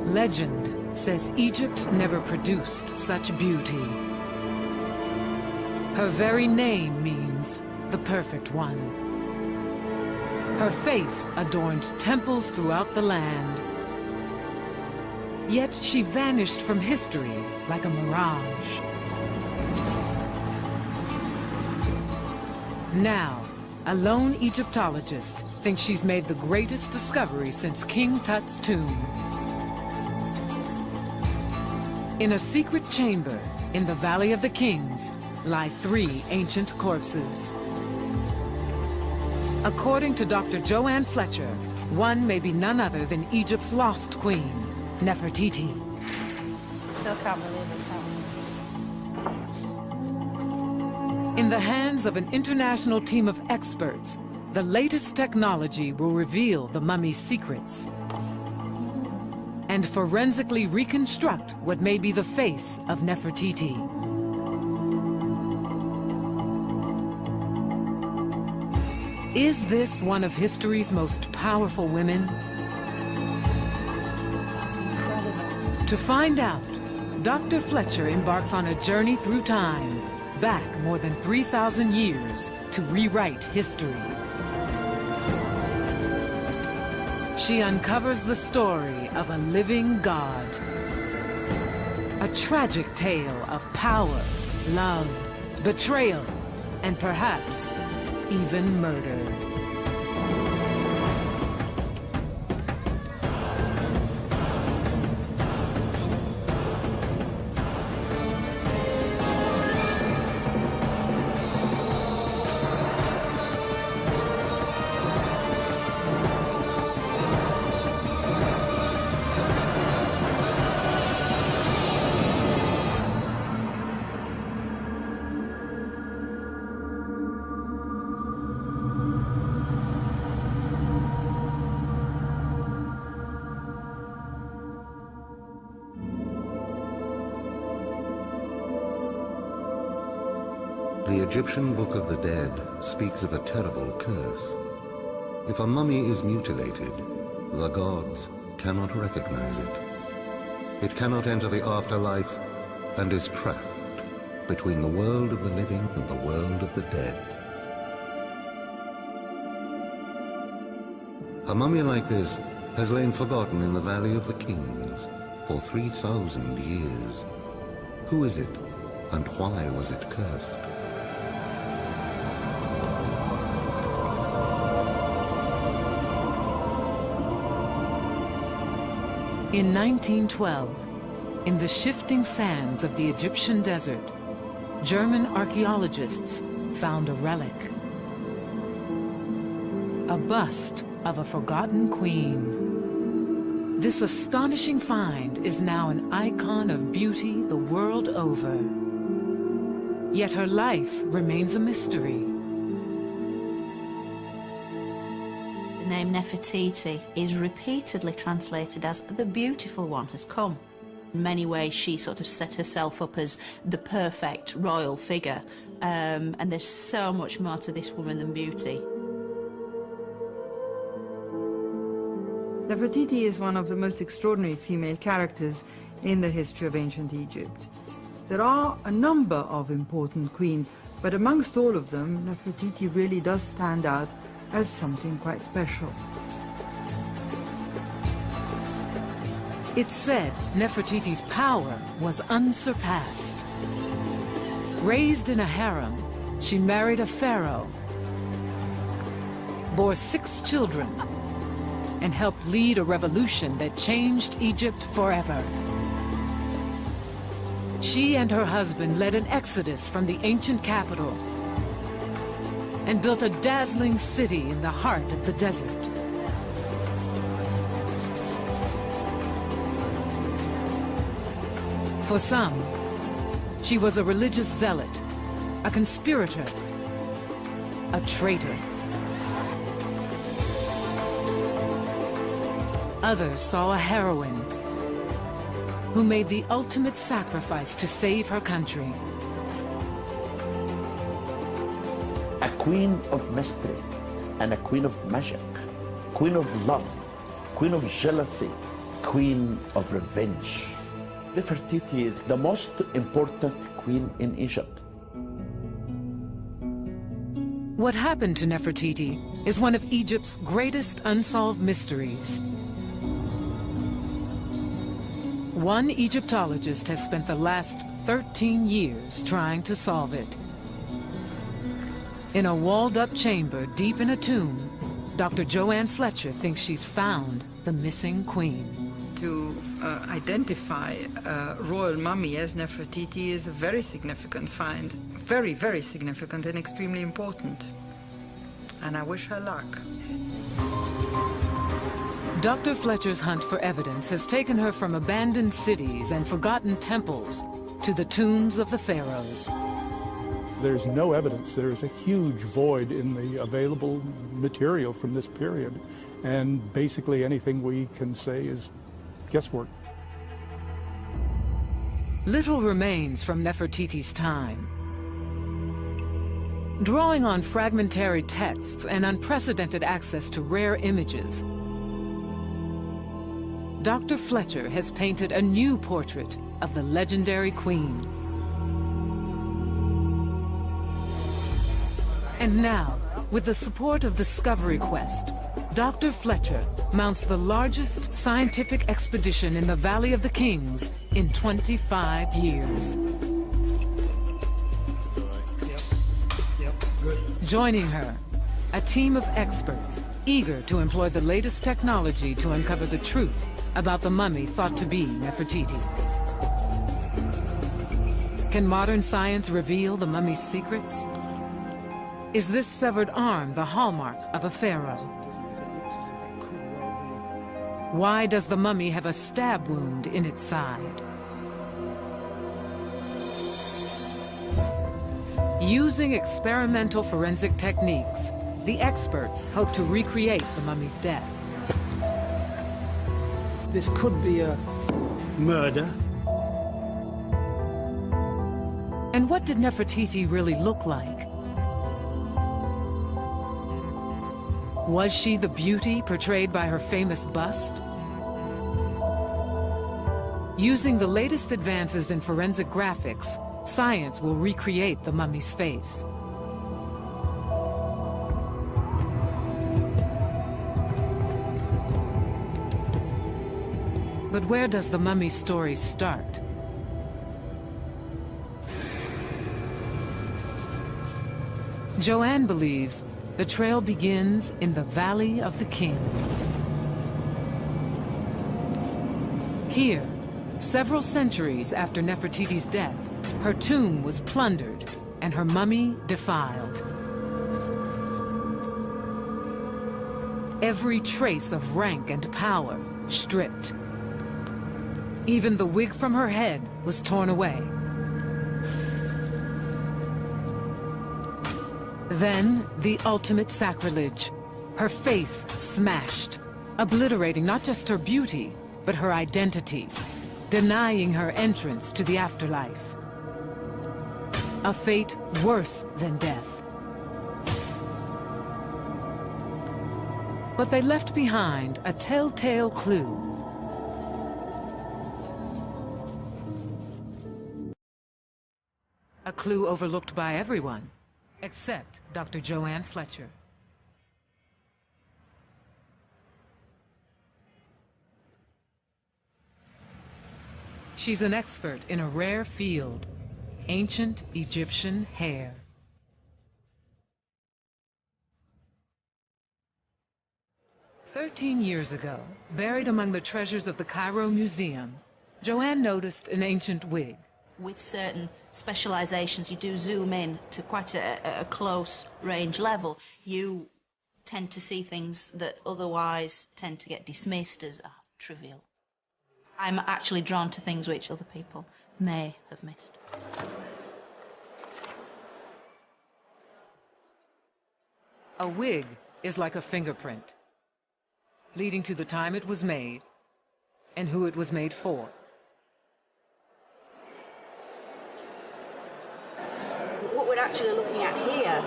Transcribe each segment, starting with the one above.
Legend says Egypt never produced such beauty. Her very name means the perfect one. Her face adorned temples throughout the land. Yet she vanished from history like a mirage. Now, a lone Egyptologist thinks she's made the greatest discovery since King Tut's tomb. In a secret chamber in the Valley of the Kings lie 3 ancient corpses. According to Dr. Joanne Fletcher, one may be none other than Egypt's lost queen, Nefertiti. Still can't believe this happened. In the hands of an international team of experts, the latest technology will reveal the mummy's secrets and forensically reconstruct what may be the face of Nefertiti. Is this one of history's most powerful women? That's incredible. To find out, Dr. Fletcher embarks on a journey through time, back more than 3,000 years, to rewrite history. She uncovers the story of a living god. A tragic tale of power, love, betrayal, and perhaps even murder. The Egyptian Book of the Dead speaks of a terrible curse. If a mummy is mutilated, the gods cannot recognize it. It cannot enter the afterlife and is trapped between the world of the living and the world of the dead. A mummy like this has lain forgotten in the Valley of the Kings for 3,000 years. Who is it, and why was it cursed? In 1912, in the shifting sands of the Egyptian desert, German archaeologists found a relic. A bust of a forgotten queen. This astonishing find is now an icon of beauty the world over. Yet her life remains a mystery. The name Nefertiti is repeatedly translated as the beautiful one has come. In many ways, she sort of set herself up as the perfect royal figure, and there's so much more to this woman than beauty. Nefertiti is one of the most extraordinary female characters in the history of ancient Egypt. There are a number of important queens, but amongst all of them, Nefertiti really does stand out as something quite special. It's said Nefertiti's power was unsurpassed. Raised in a harem, she married a pharaoh, bore 6 children, and helped lead a revolution that changed Egypt forever. She and her husband led an exodus from the ancient capital and built a dazzling city in the heart of the desert. For some, she was a religious zealot, a conspirator, a traitor. Others saw a heroine who made the ultimate sacrifice to save her country. A queen of mystery and a queen of magic, queen of love, queen of jealousy, queen of revenge. Nefertiti is the most important queen in Egypt. What happened to Nefertiti is one of Egypt's greatest unsolved mysteries. One Egyptologist has spent the last 13 years trying to solve it. In a walled-up chamber deep in a tomb, Dr. Joanne Fletcher thinks she's found the missing queen. To identify a royal mummy as Nefertiti is a very significant find. Very, very significant and extremely important. And I wish her luck. Dr. Fletcher's hunt for evidence has taken her from abandoned cities and forgotten temples to the tombs of the pharaohs. There's no evidence. There's a huge void in the available material from this period. And basically anything we can say is guesswork. Little remains from Nefertiti's time. Drawing on fragmentary texts and unprecedented access to rare images, Dr. Fletcher has painted a new portrait of the legendary queen. And now, with the support of Discovery Quest, Dr. Fletcher mounts the largest scientific expedition in the Valley of the Kings in 25 years. Joining her, a team of experts eager to employ the latest technology to uncover the truth about the mummy thought to be Nefertiti. Can modern science reveal the mummy's secrets? Is this severed arm the hallmark of a pharaoh? Why does the mummy have a stab wound in its side? Using experimental forensic techniques, the experts hope to recreate the mummy's death. This could be a murder. And what did Nefertiti really look like? Was she the beauty portrayed by her famous bust? Using the latest advances in forensic graphics, science will recreate the mummy's face. But where does the mummy's story start? Joanne believes the trail begins in the Valley of the Kings. Here, several centuries after Nefertiti's death, her tomb was plundered and her mummy defiled. Every trace of rank and power stripped. Even the wig from her head was torn away. Then, the ultimate sacrilege. Her face smashed, obliterating not just her beauty, but her identity, denying her entrance to the afterlife. A fate worse than death. But they left behind a telltale clue. A clue overlooked by everyone, except Dr. Joanne Fletcher. She's an expert in a rare field, ancient Egyptian hair. "13 years ago, buried among the treasures of the Cairo Museum, Joanne noticed an ancient wig. With certain specializations, you do zoom in to quite a close range level. You tend to see things that otherwise tend to get dismissed as trivial. I'm actually drawn to things which other people may have missed. A wig is like a fingerprint, leading to the time it was made and who it was made for. What we're actually looking at here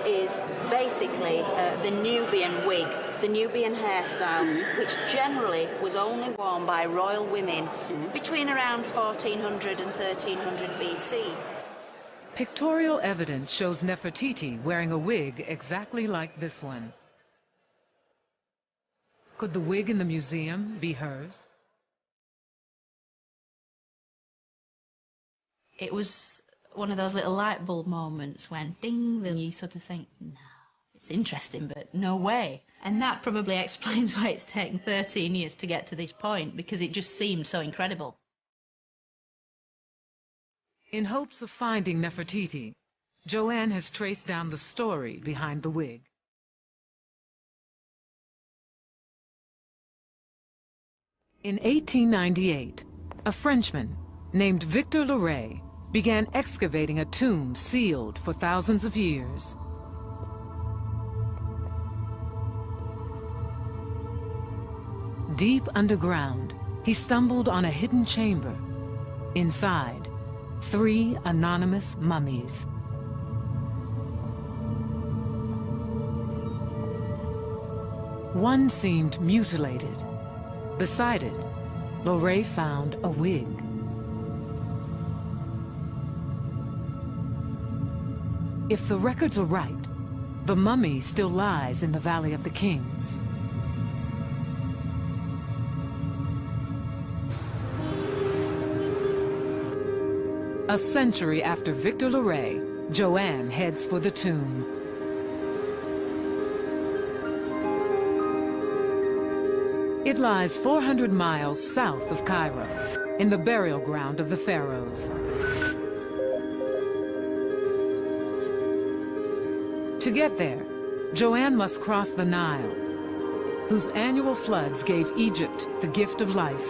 is basically the Nubian wig the Nubian hairstyle, which generally was only worn by royal women between around 1400 and 1300 BC. Pictorial evidence shows Nefertiti wearing a wig exactly like this one. Could the wig in the museum be hers? It was one of those little light bulb moments when ding, then you sort of think, no, it's interesting, but no way. And that probably explains why it's taken 13 years to get to this point, because it just seemed so incredible. In hopes of finding Nefertiti, Joanne has traced down the story behind the wig. In 1898, a Frenchman named Victor Loret began excavating a tomb sealed for thousands of years. Deep underground, he stumbled on a hidden chamber. Inside, 3 anonymous mummies. One seemed mutilated. Beside it, Loret found a wig. If the records are right, the mummy still lies in the Valley of the Kings. A century after Victor Loret, Joanne heads for the tomb. It lies 400 miles south of Cairo, in the burial ground of the pharaohs. To get there, Joanne must cross the Nile, whose annual floods gave Egypt the gift of life.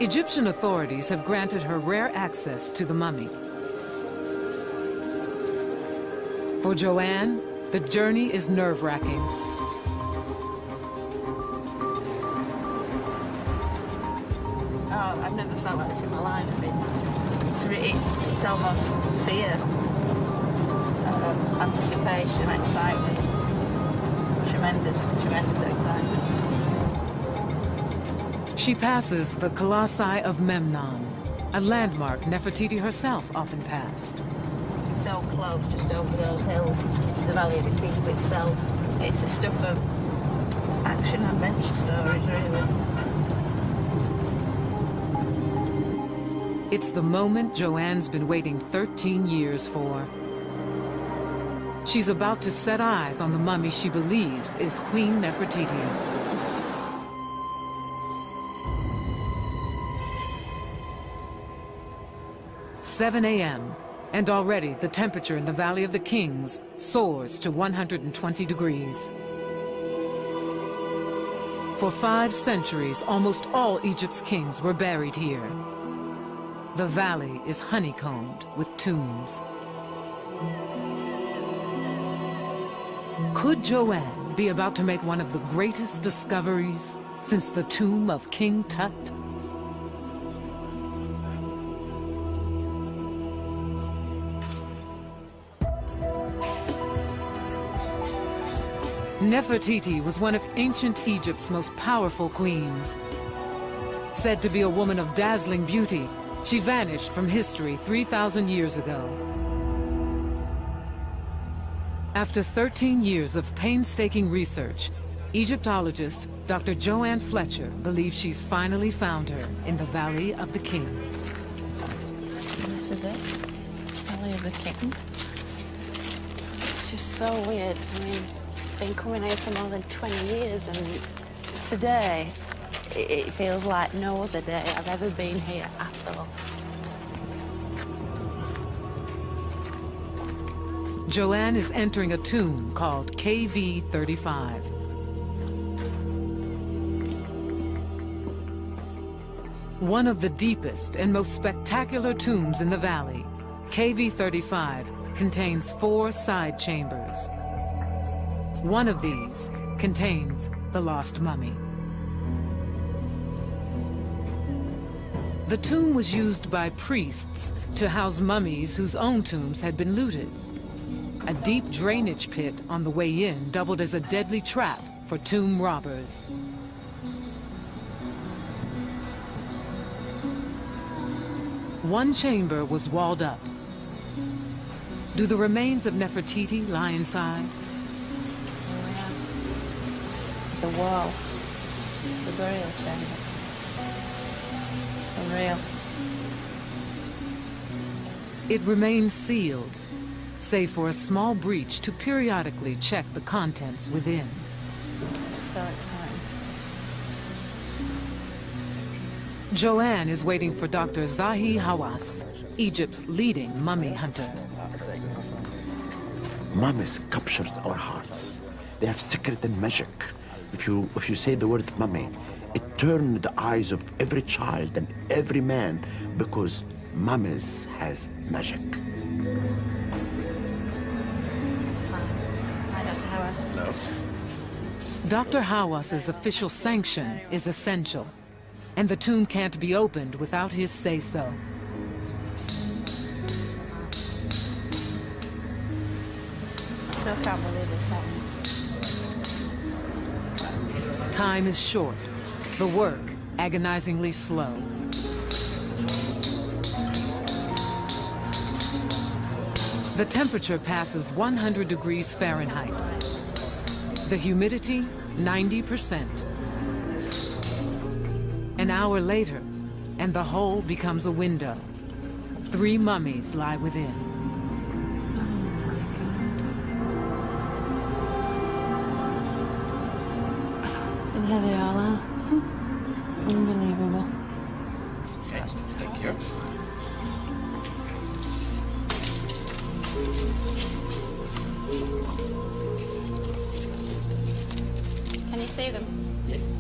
Egyptian authorities have granted her rare access to the mummy. For Joanne, the journey is nerve-wracking. Oh, I've never felt like this in my life. It's almost fear, anticipation, excitement, tremendous excitement. She passes the Colossi of Memnon, a landmark Nefertiti herself often passed. So close, just over those hills, into the Valley of the Kings itself. It's the stuff of action-adventure stories, really. It's the moment Joanne's been waiting 13 years for. She's about to set eyes on the mummy she believes is Queen Nefertiti. It's 7 a.m., and already the temperature in the Valley of the Kings soars to 120 degrees. For 5 centuries, almost all Egypt's kings were buried here. The valley is honeycombed with tombs. Could Joanne be about to make one of the greatest discoveries since the tomb of King Tut? Nefertiti was one of ancient Egypt's most powerful queens. Said to be a woman of dazzling beauty, she vanished from history 3,000 years ago. After 13 years of painstaking research, Egyptologist Dr. Joanne Fletcher believes she's finally found her in the Valley of the Kings. This is it, Valley of the Kings. It's just so weird. I mean, been coming here for more than 20 years, and today it feels like no other day I've ever been here at all. Joanne is entering a tomb called KV35. One of the deepest and most spectacular tombs in the valley, KV35 contains 4 side chambers. One of these contains the lost mummy. The tomb was used by priests to house mummies whose own tombs had been looted. A deep drainage pit on the way in doubled as a deadly trap for tomb robbers. One chamber was walled up. Do the remains of Nefertiti lie inside? The wall. The burial chamber. Unreal. It remains sealed, save for a small breach to periodically check the contents within. So exciting. Joanne is waiting for Dr. Zahi Hawass, Egypt's leading mummy hunter. Mummies captured our hearts. They have secret and magic. If you say the word mummy, it turns the eyes of every child and every man, because mummies has magic. Hi, Dr. Hawass. No. Dr. Hawass's official sanction is essential, and the tomb can't be opened without his say-so. I still can't believe this happened. Time is short, the work agonizingly slow. The temperature passes 100 degrees Fahrenheit. The humidity, 90%. An hour later, and the hole becomes a window. 3 mummies lie within. And there they all are. Unbelievable. Thank you. Can you see them? Yes,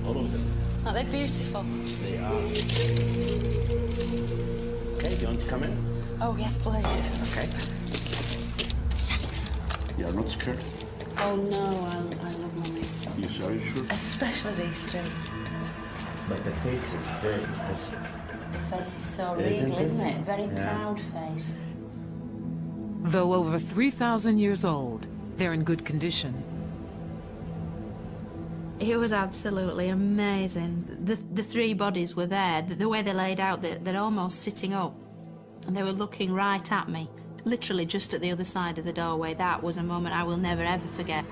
all of them. Aren't they beautiful? They are. Okay, do you want to come in? Oh, yes, please. Okay. You are not scared? Oh, no, I love mummies. You sure? Especially these 3. But the face is very impressive. The face is so Isn't regal, it? isn't it? Very Yeah. proud face. Though over 3,000 years old, they're in good condition. It was absolutely amazing. The 3 bodies were there. The way they laid out, they're almost sitting up. And they were looking right at me, literally just at the other side of the doorway. That was a moment I will never, ever forget.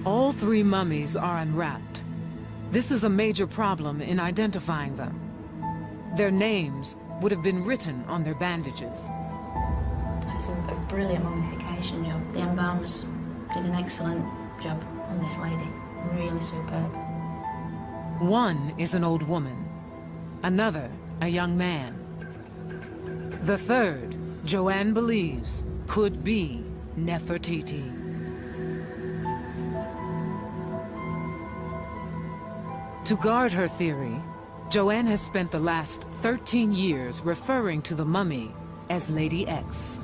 All 3 mummies are unwrapped. This is a major problem in identifying them. Their names would have been written on their bandages. That's a brilliant mummification job. The embalmers did an excellent job on this lady. Really superb. One is an old woman, another a young man. The third, Joanne believes, could be Nefertiti. To guard her theory, Joanne has spent the last 13 years referring to the mummy as Lady X.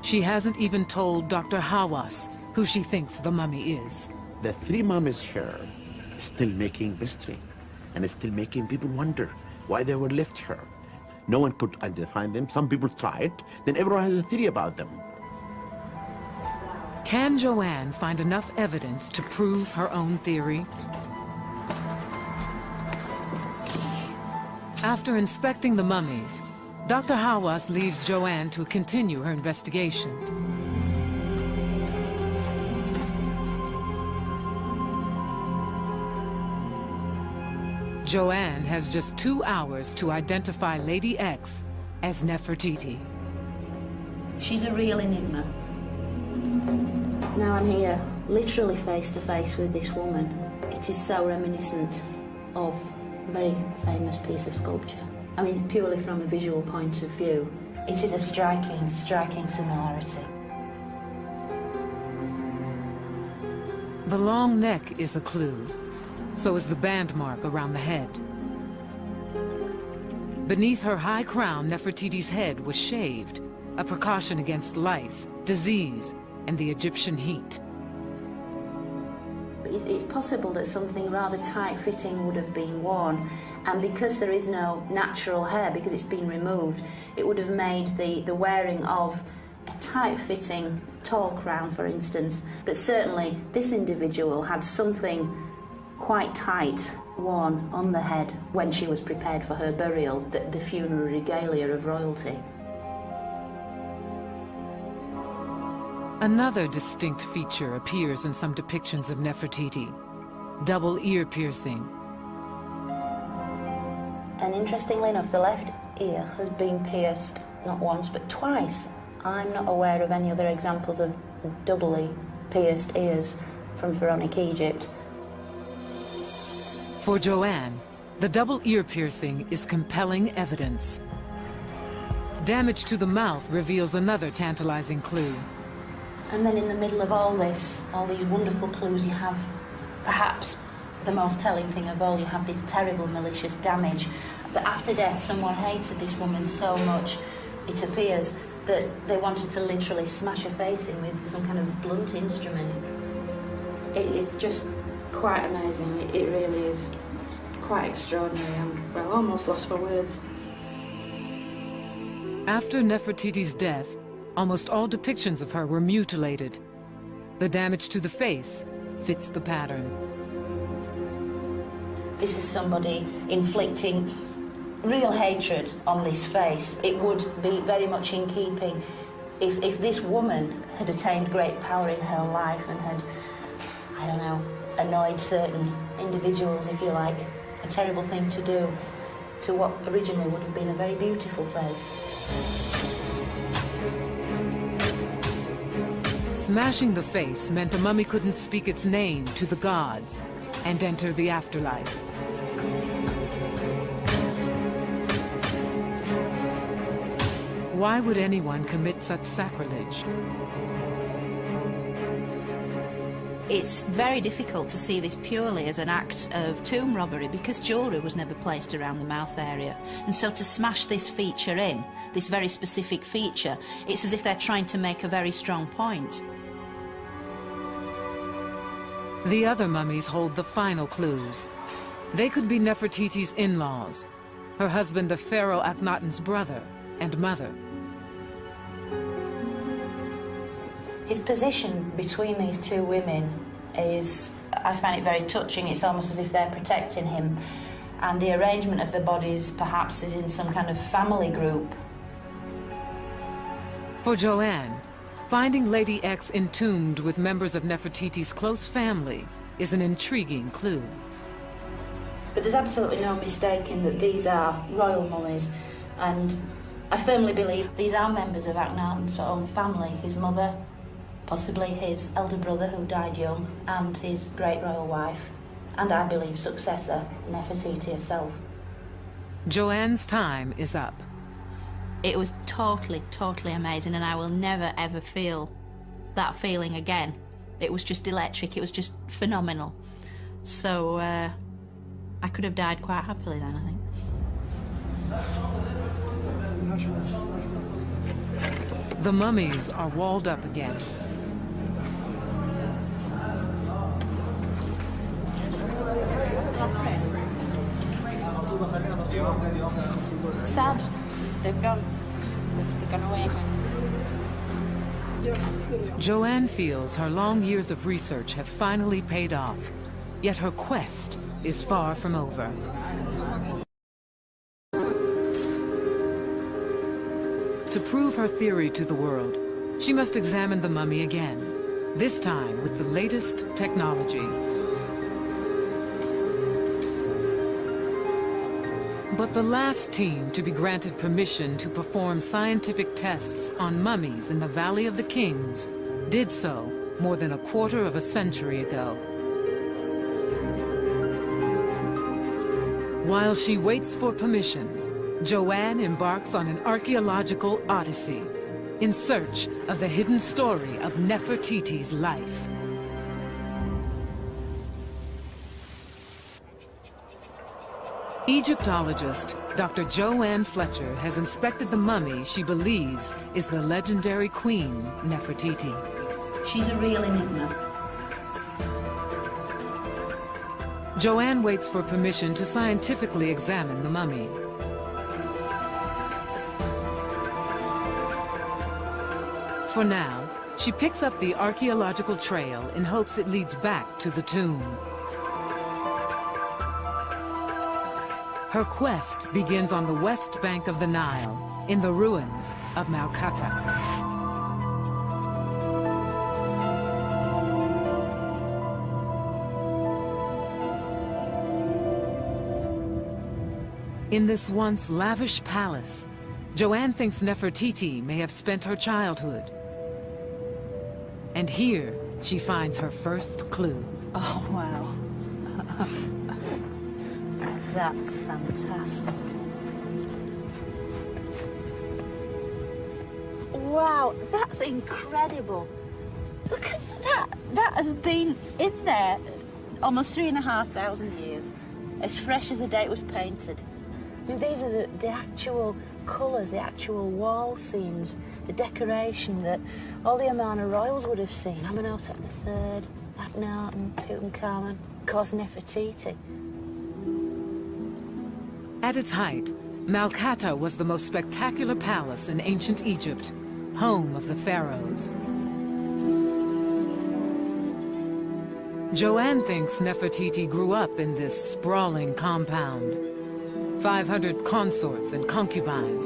She hasn't even told Dr. Hawass who she thinks the mummy is. The 3 mummies here still making mystery, and still making people wonder why they were left here. No one could identify them. Some people tried. Then everyone has a theory about them. Can Joanne find enough evidence to prove her own theory? After inspecting the mummies, Dr. Hawass leaves Joanne to continue her investigation. Joanne has just 2 hours to identify Lady X as Nefertiti. She's a real enigma. Now I'm here, literally face to face with this woman. It is so reminiscent of a very famous piece of sculpture. I mean, purely from a visual point of view, it is a striking similarity. The long neck is a clue. So is the band mark around the head. Beneath her high crown, Nefertiti's head was shaved, a precaution against lice, disease, and the Egyptian heat. it's possible that something rather tight-fitting would have been worn, and because there is no natural hair, because it's been removed, it would have made the wearing of a tight-fitting tall crown, for instance. But certainly this individual had something quite tight worn on the head when she was prepared for her burial, the funeral regalia of royalty. Another distinct feature appears in some depictions of Nefertiti: double ear piercing. And interestingly enough, the left ear has been pierced not once but twice. I'm not aware of any other examples of doubly pierced ears from pharaonic Egypt. For Joanne, the double ear piercing is compelling evidence. Damage to the mouth reveals another tantalizing clue. And then in the middle of all this, all these wonderful clues, you have perhaps the most telling thing of all, you have this terrible malicious damage. But after death, someone hated this woman so much, it appears, that they wanted to literally smash her face in with some kind of blunt instrument. It's just quite amazing. It really is quite extraordinary. I'm, well, almost lost for words. After Nefertiti's death, almost all depictions of her were mutilated. The damage to the face fits the pattern. This is somebody inflicting real hatred on this face. It would be very much in keeping if this woman had attained great power in her life and had, I don't know, annoyed certain individuals, if you like. A terrible thing to do to what originally would have been a very beautiful face. Smashing the face meant a mummy couldn't speak its name to the gods and enter the afterlife. Why would anyone commit such sacrilege? It's very difficult to see this purely as an act of tomb robbery because jewellery was never placed around the mouth area. And so to smash this feature in, this very specific feature, it's as if they're trying to make a very strong point. The other mummies hold the final clues. They could be Nefertiti's in-laws, her husband the pharaoh Akhenaten's brother and mother. His position between these two women is, I find it very touching. It's almost as if they're protecting him. And the arrangement of the bodies perhaps is in some kind of family group. For Joanne, finding Lady X entombed with members of Nefertiti's close family is an intriguing clue. But there's absolutely no mistaking that these are royal mummies, and I firmly believe these are members of Akhenaten's own family, his mother, possibly his elder brother who died young, and his great royal wife, and I believe successor, Nefertiti herself. Joanne's time is up. It was totally, totally amazing, and I will never ever feel that feeling again. It was just electric, it was just phenomenal. So I could have died quite happily then, I think. The mummies are walled up again. Sad. They've gone. They've gone away again. Joanne feels her long years of research have finally paid off, yet her quest is far from over. To prove her theory to the world, she must examine the mummy again, this time with the latest technology. But the last team to be granted permission to perform scientific tests on mummies in the Valley of the Kings did so more than a quarter of a century ago. While she waits for permission, Joanne embarks on an archaeological odyssey in search of the hidden story of Nefertiti's life. Egyptologist Dr. Joanne Fletcher has inspected the mummy she believes is the legendary Queen Nefertiti. She's a real enigma. Joanne waits for permission to scientifically examine the mummy. For now, she picks up the archaeological trail in hopes it leads back to the tomb. Her quest begins on the west bank of the Nile, in the ruins of Malkata. In this once lavish palace, Joanne thinks Nefertiti may have spent her childhood. And here, she finds her first clue. Oh, wow. That's fantastic. Wow, that's incredible. Look at that. That has been in there almost 3,500 years, as fresh as the day it was painted. And these are the actual colours, the actual wall seams, the decoration that all the Amarna royals would have seen. Amenhotep III, Akhenaten, Tutankhamun, of course Nefertiti. At its height, Malkata was the most spectacular palace in ancient Egypt, home of the pharaohs. Joanne thinks Nefertiti grew up in this sprawling compound. 500 consorts and concubines.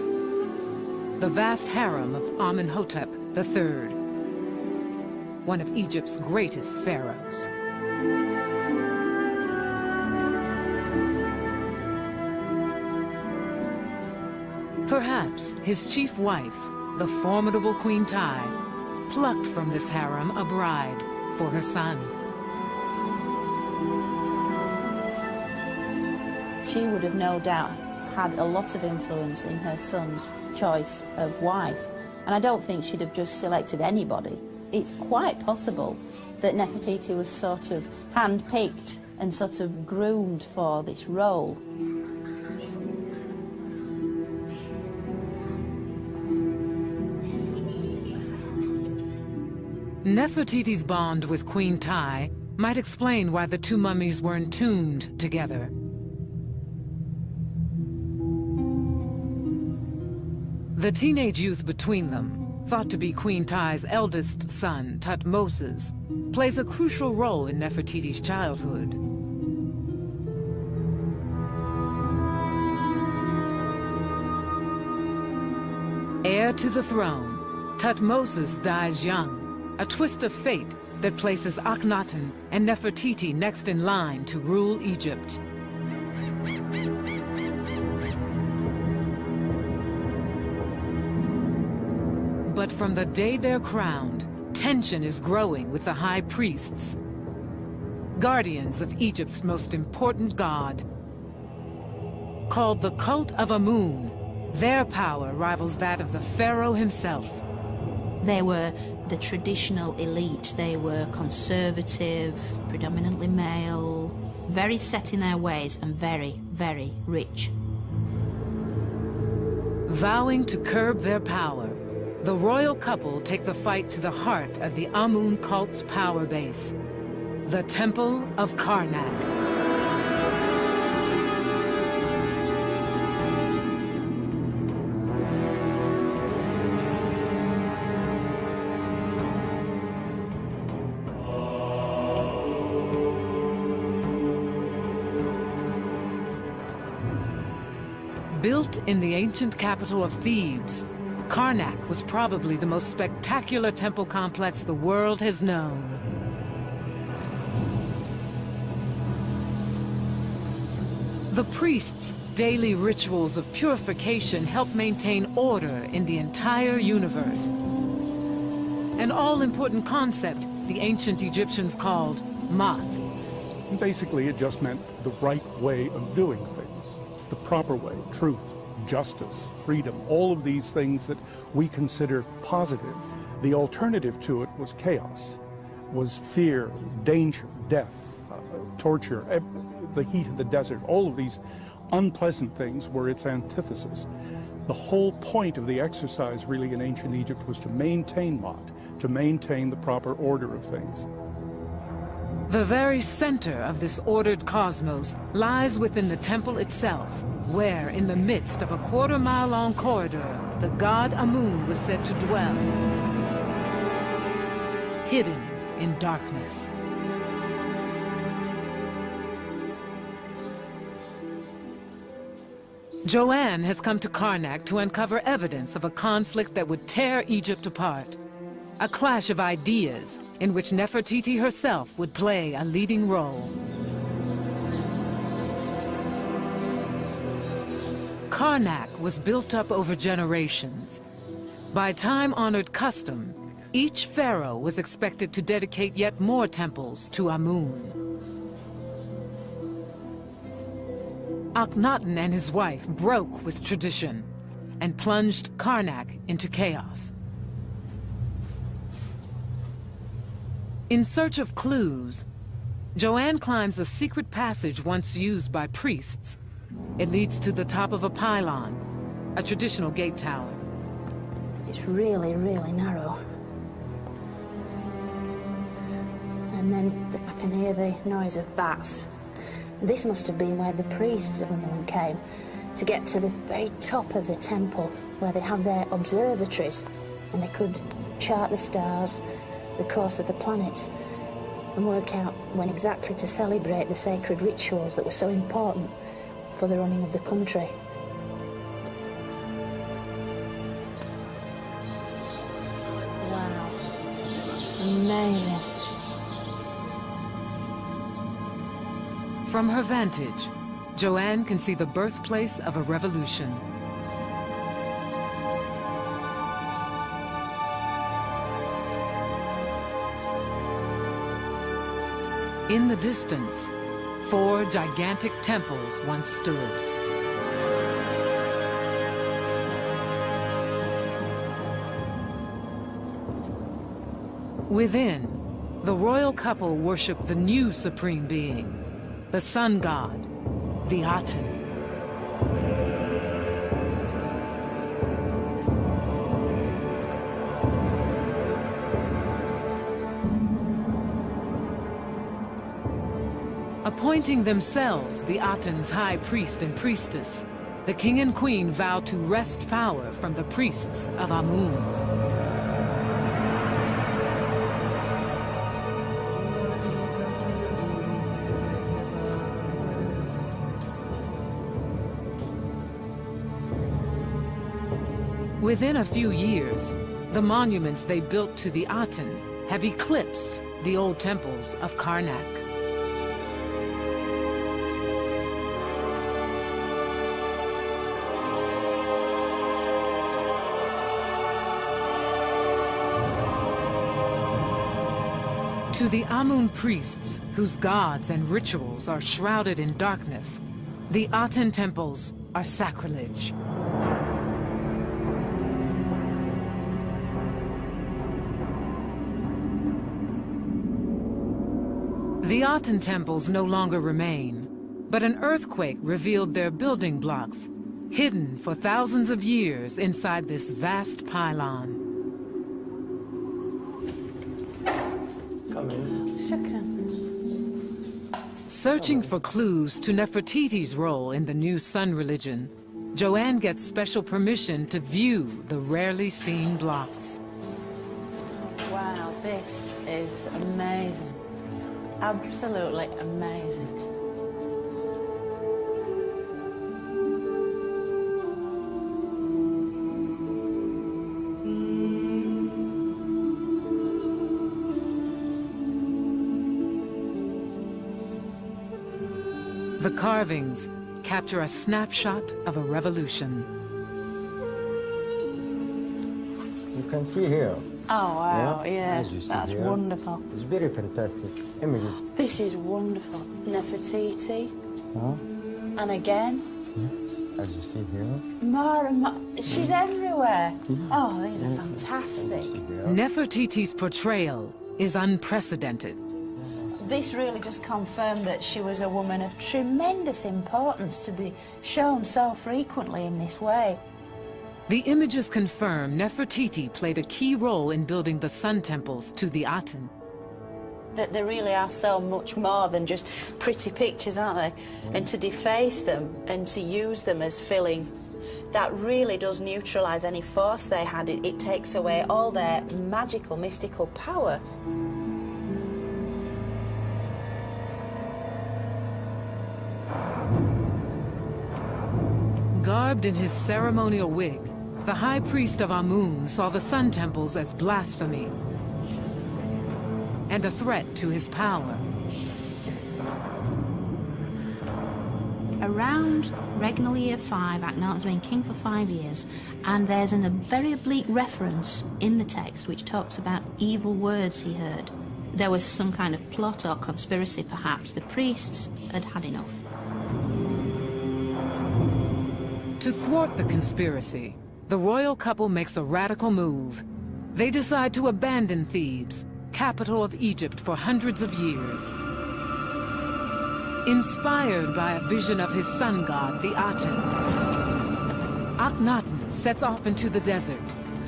The vast harem of Amenhotep III, one of Egypt's greatest pharaohs. Perhaps his chief wife, the formidable Queen Tiye, plucked from this harem a bride for her son. She would have no doubt had a lot of influence in her son's choice of wife. And I don't think she'd have just selected anybody. It's quite possible that Nefertiti was sort of hand-picked and sort of groomed for this role. Nefertiti's bond with Queen Tiye might explain why the two mummies were entombed together. The teenage youth between them, thought to be Queen Tiye's eldest son, Thutmoses, plays a crucial role in Nefertiti's childhood. Heir to the throne, Thutmoses dies young, a twist of fate that places Akhenaten and Nefertiti next in line to rule Egypt. But from the day they're crowned, tension is growing with the high priests, guardians of Egypt's most important god. Called the Cult of Amun, their power rivals that of the pharaoh himself. They were the traditional elite. They were conservative, predominantly male, very set in their ways and very, very rich. Vowing to curb their power, the royal couple take the fight to the heart of the Amun cult's power base, the Temple of Karnak. Built in the ancient capital of Thebes, Karnak was probably the most spectacular temple complex the world has known. The priests' daily rituals of purification help maintain order in the entire universe. An all-important concept the ancient Egyptians called Mat. Basically, it just meant the right way of doing things, the proper way, truth, justice, freedom, all of these things that we consider positive. The alternative to it was chaos, was fear, danger, death, torture, the heat of the desert. All of these unpleasant things were its antithesis. The whole point of the exercise really in ancient Egypt was to maintain Mat, to maintain the proper order of things. The very center of this ordered cosmos lies within the temple itself, where, in the midst of a quarter-mile-long corridor, the god Amun was said to dwell, hidden in darkness. Joanne has come to Karnak to uncover evidence of a conflict that would tear Egypt apart. A clash of ideas in which Nefertiti herself would play a leading role. Karnak was built up over generations. By time-honored custom, each pharaoh was expected to dedicate yet more temples to Amun. Akhenaten and his wife broke with tradition and plunged Karnak into chaos. In search of clues, Joanne climbs a secret passage once used by priests. It leads to the top of a pylon, a traditional gate tower. It's really, really narrow. And then I can hear the noise of bats. This must have been where the priests of Amun came to get to the very top of the temple, where they have their observatories, and they could chart the stars, the course of the planets, and work out when exactly to celebrate the sacred rituals that were so important for the running of the country. Wow. Amazing. From her vantage, Joanne can see the birthplace of a revolution. In the distance, 4 gigantic temples once stood. Within, the royal couple worshiped the new supreme being, the sun god, the Aten. Appointing themselves the Aten's high priest and priestess, the king and queen vowed to wrest power from the priests of Amun. Within a few years, the monuments they built to the Aten have eclipsed the old temples of Karnak. To the Amun priests, whose gods and rituals are shrouded in darkness, the Aten temples are sacrilege. The Aten temples no longer remain, but an earthquake revealed their building blocks, hidden for thousands of years inside this vast pylon. Searching for clues to Nefertiti's role in the new sun religion, Joanne gets special permission to view the rarely seen blocks. Wow, this is amazing. Absolutely amazing. The carvings capture a snapshot of a revolution. You can see here. Oh, wow, yeah, As you see that's here. wonderful. It's very fantastic images. This is wonderful. Nefertiti. Huh? And again. Yes, as you see here. More and more. She's everywhere. Oh, these are fantastic. As you see here. Nefertiti's portrayal is unprecedented. This really just confirmed that she was a woman of tremendous importance to be shown so frequently in this way. The images confirm Nefertiti played a key role in building the sun temples to the Aten. That they really are so much more than just pretty pictures, aren't they? And to deface them and to use them as filling, that really does neutralise any force they had. It takes away all their magical, mystical power. Garbed in his ceremonial wig, the High Priest of Amun saw the Sun Temples as blasphemy and a threat to his power. Around regnal year 5, Akhenaten's been king for 5 years, and there's a very oblique reference in the text which talks about evil words he heard. There was some kind of plot or conspiracy, perhaps. The priests had had enough. To thwart the conspiracy, the royal couple makes a radical move. They decide to abandon Thebes, capital of Egypt for hundreds of years. Inspired by a vision of his sun god, the Aten, Akhenaten sets off into the desert.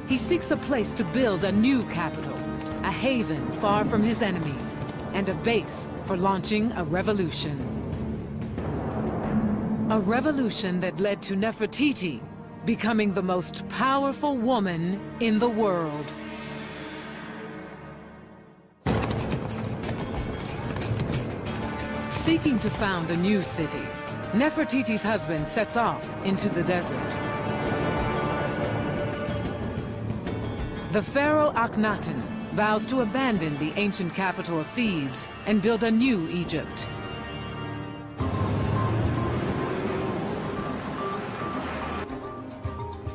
He seeks a place to build a new capital, a haven far from his enemies, and a base for launching a revolution. A revolution that led to Nefertiti becoming the most powerful woman in the world. Seeking to found a new city, Nefertiti's husband sets off into the desert. The pharaoh Akhenaten vows to abandon the ancient capital of Thebes and build a new Egypt.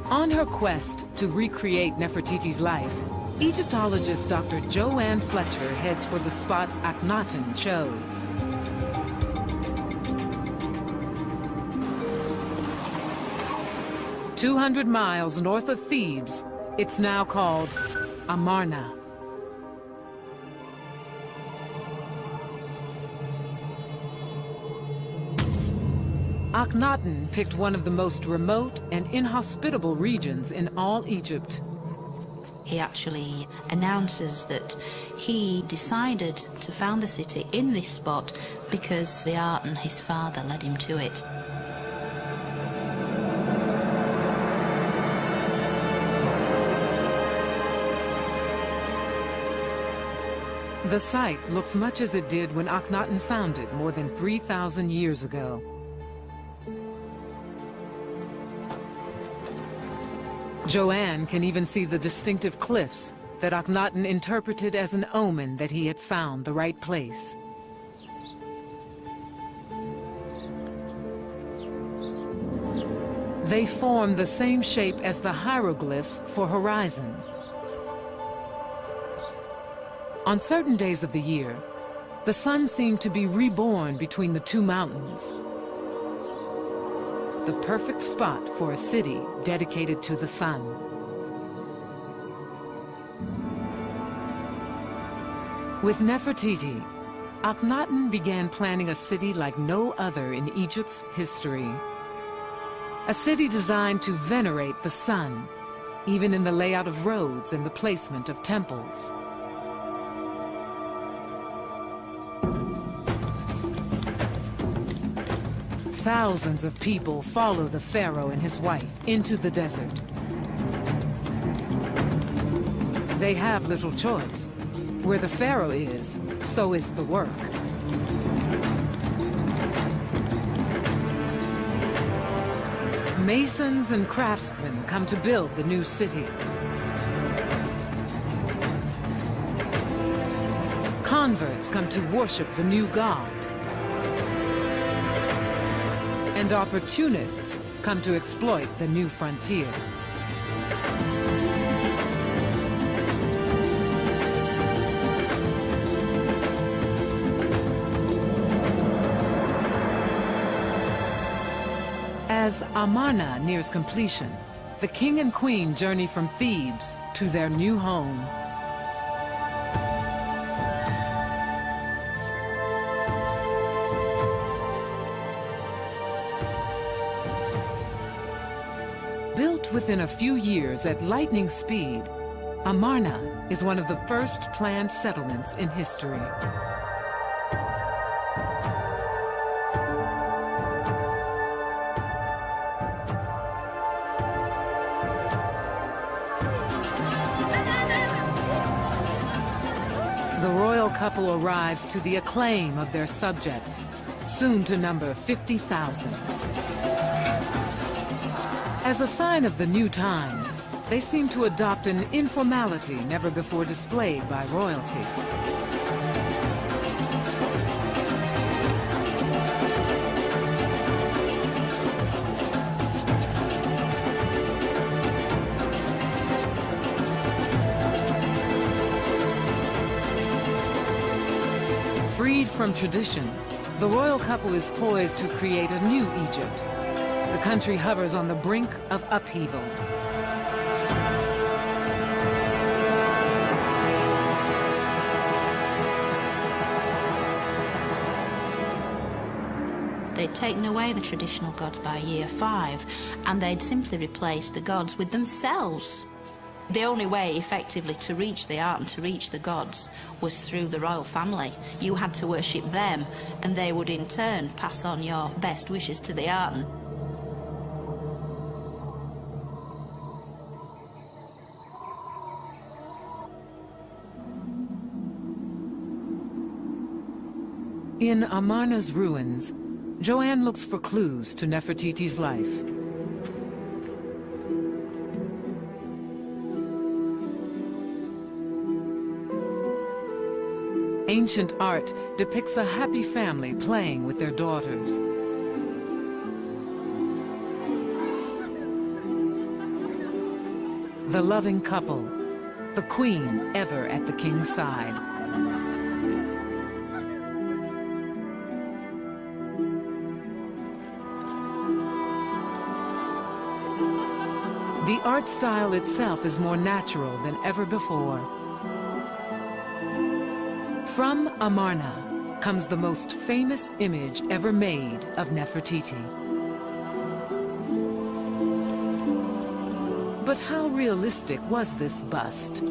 On her quest to recreate Nefertiti's life, Egyptologist Dr. Joanne Fletcher heads for the spot Akhenaten chose. "200 miles north of Thebes, it's now called Amarna." Akhenaten picked one of the most remote and inhospitable regions in all Egypt. He actually announces that he decided to found the city in this spot because the Aten, his father, led him to it. The site looks much as it did when Akhenaten found it more than 3,000 years ago. Joanne can even see the distinctive cliffs that Akhenaten interpreted as an omen that he had found the right place. They form the same shape as the hieroglyph for horizon. On certain days of the year, the sun seemed to be reborn between the two mountains. The perfect spot for a city dedicated to the sun. With Nefertiti, Akhenaten began planning a city like no other in Egypt's history. A city designed to venerate the sun, even in the layout of roads and the placement of temples. Thousands of people follow the pharaoh and his wife into the desert. They have little choice. Where the pharaoh is, so is the work. Masons and craftsmen come to build the new city. Converts come to worship the new god. And opportunists come to exploit the new frontier. As Amarna nears completion, the king and queen journey from Thebes to their new home. Built within a few years at lightning speed, Amarna is one of the first planned settlements in history. The royal couple arrives to the acclaim of their subjects, soon to number 50,000. As a sign of the new times, they seem to adopt an informality never before displayed by royalty. Freed from tradition, the royal couple is poised to create a new Egypt. The country hovers on the brink of upheaval. They'd taken away the traditional gods by year 5, and they'd simply replaced the gods with themselves. The only way, effectively, to reach the art and to reach the gods was through the royal family. You had to worship them, and they would in turn pass on your best wishes to the art. In Amarna's ruins, Joanne looks for clues to Nefertiti's life. Ancient art depicts a happy family playing with their daughters. The loving couple, the queen ever at the king's side. The art style itself is more natural than ever before. From Amarna comes the most famous image ever made of Nefertiti. But how realistic was this bust?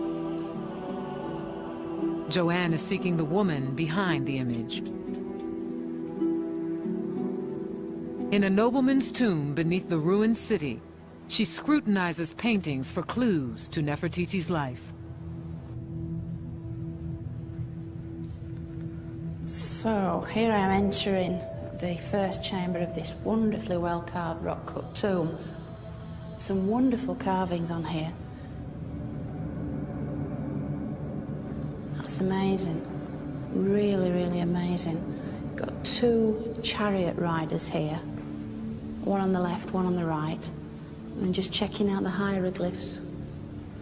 Joanne is seeking the woman behind the image. In a nobleman's tomb beneath the ruined city, she scrutinizes paintings for clues to Nefertiti's life. So, here I am entering the first chamber of this wonderfully well-carved rock-cut tomb. Some wonderful carvings on here. That's amazing. Really, really amazing. Got 2 chariot riders here. One on the left, one on the right. And just checking out the hieroglyphs.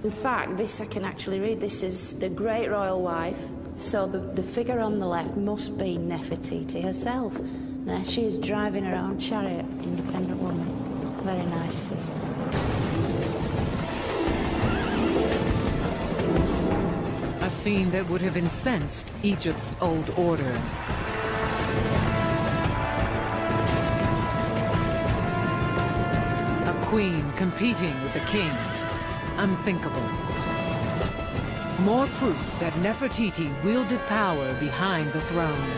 In fact, this I can actually read. This is the great royal wife. So the figure on the left must be Nefertiti herself. There she is driving her own chariot, independent woman. Very nice scene. A scene that would have incensed Egypt's old order. A queen competing with the king. Unthinkable. More proof that Nefertiti wielded power behind the throne.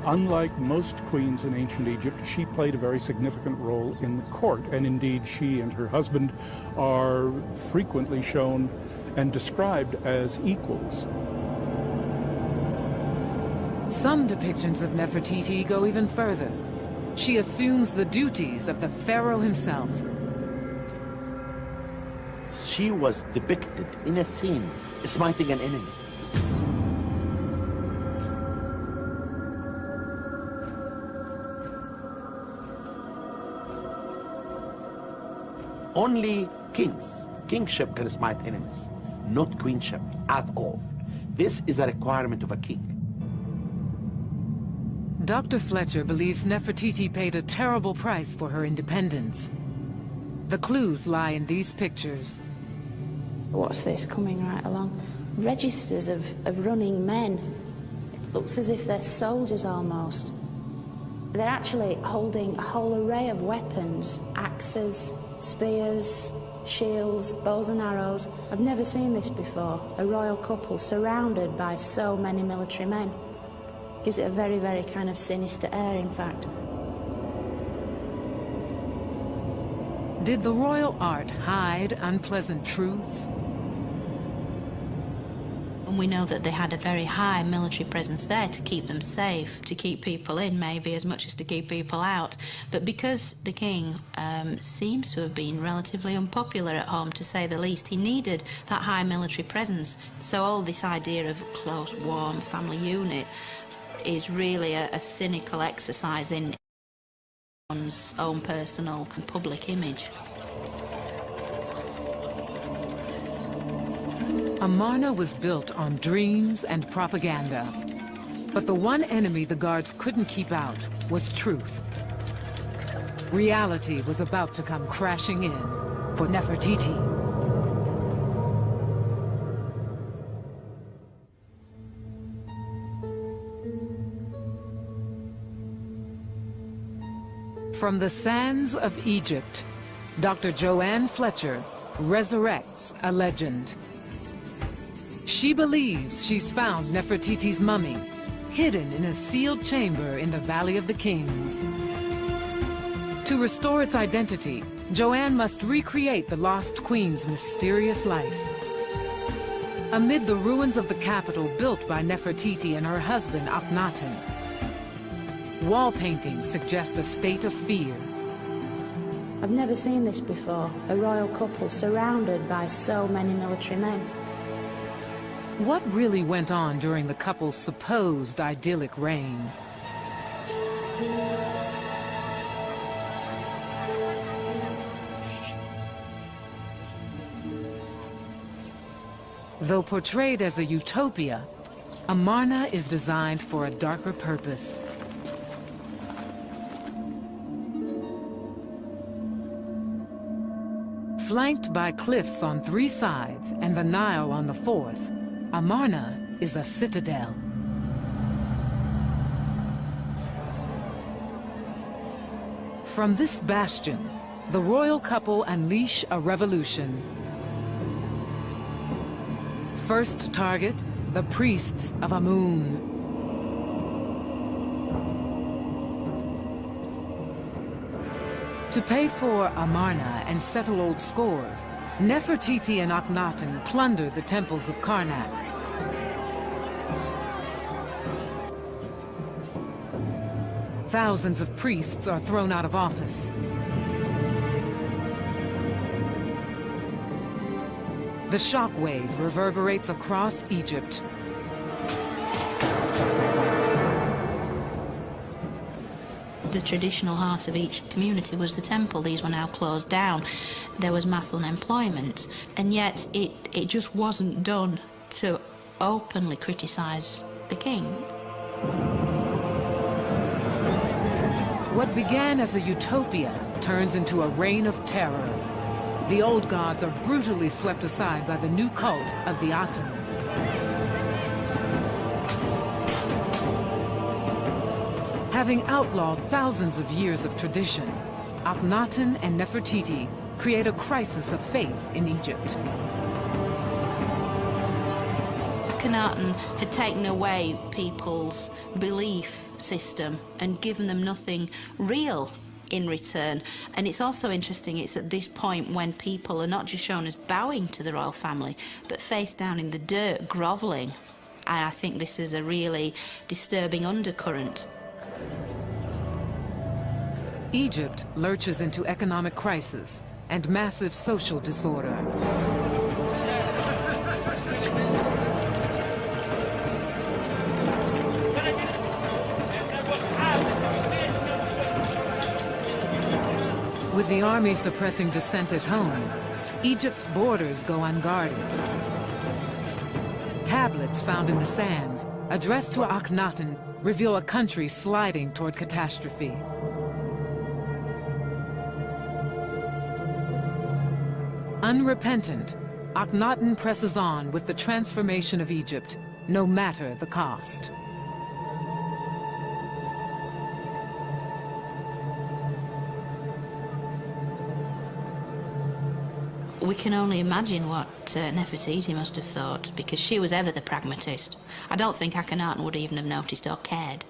Unlike most queens in ancient Egypt, she played a very significant role in the court, and indeed she and her husband are frequently shown and described as equals. Some depictions of Nefertiti go even further. She assumes the duties of the pharaoh himself. She was depicted in a scene smiting an enemy. Only kingship can smite enemies. not queenship at all. This is a requirement of a king. Dr. Fletcher believes Nefertiti paid a terrible price for her independence. The clues lie in these pictures. What's this coming right along? Registers of running men. It looks as if they're soldiers almost. They're actually holding a whole array of weapons, axes, spears, shields, bows and arrows. I've never seen this before, a royal couple surrounded by so many military men. Gives it a very, very kind of sinister air, in fact. Did the royal art hide unpleasant truths? And we know that they had a very high military presence there to keep them safe, to keep people in maybe as much as to keep people out. But because the king seems to have been relatively unpopular at home, to say the least, he needed that high military presence. So all this idea of close, warm family unit is really a cynical exercise in one's own personal and public image. Amarna was built on dreams and propaganda. But the one enemy the guards couldn't keep out was truth. Reality was about to come crashing in for Nefertiti. From the sands of Egypt, Dr. Joanne Fletcher resurrects a legend. She believes she's found Nefertiti's mummy, hidden in a sealed chamber in the Valley of the Kings. To restore its identity, Joanne must recreate the lost queen's mysterious life. Amid the ruins of the capital built by Nefertiti and her husband Akhenaten, wall paintings suggest a state of fear. I've never seen this before, a royal couple surrounded by so many military men. What really went on during the couple's supposed idyllic reign? Though portrayed as a utopia, Amarna is designed for a darker purpose. Flanked by cliffs on 3 sides and the Nile on the 4th, Amarna is a citadel. From this bastion, the royal couple unleash a revolution. First target, the priests of Amun. To pay for Amarna and settle old scores, Nefertiti and Akhenaten plundered the temples of Karnak. Thousands of priests are thrown out of office. The shockwave reverberates across Egypt. The traditional heart of each community was the temple. These were now closed down. There was mass unemployment, and yet it just wasn't done to openly criticise the king. What began as a utopia turns into a reign of terror. The old gods are brutally swept aside by the new cult of the Aten. Having outlawed thousands of years of tradition, Akhenaten and Nefertiti create a crisis of faith in Egypt. Akhenaten had taken away people's belief system and given them nothing real in return. And it's also interesting, it's at this point when people are not just shown as bowing to the royal family, but face down in the dirt, grovelling. And I think this is a really disturbing undercurrent. Egypt lurches into economic crisis and massive social disorder. With the army suppressing dissent at home, Egypt's borders go unguarded. Tablets found in the sands, addressed to Akhenaten, reveal a country sliding toward catastrophe. Unrepentant, Akhenaten presses on with the transformation of Egypt, no matter the cost. We can only imagine what Nefertiti must have thought, because she was ever the pragmatist. I don't think Akhenaten would even have noticed or cared.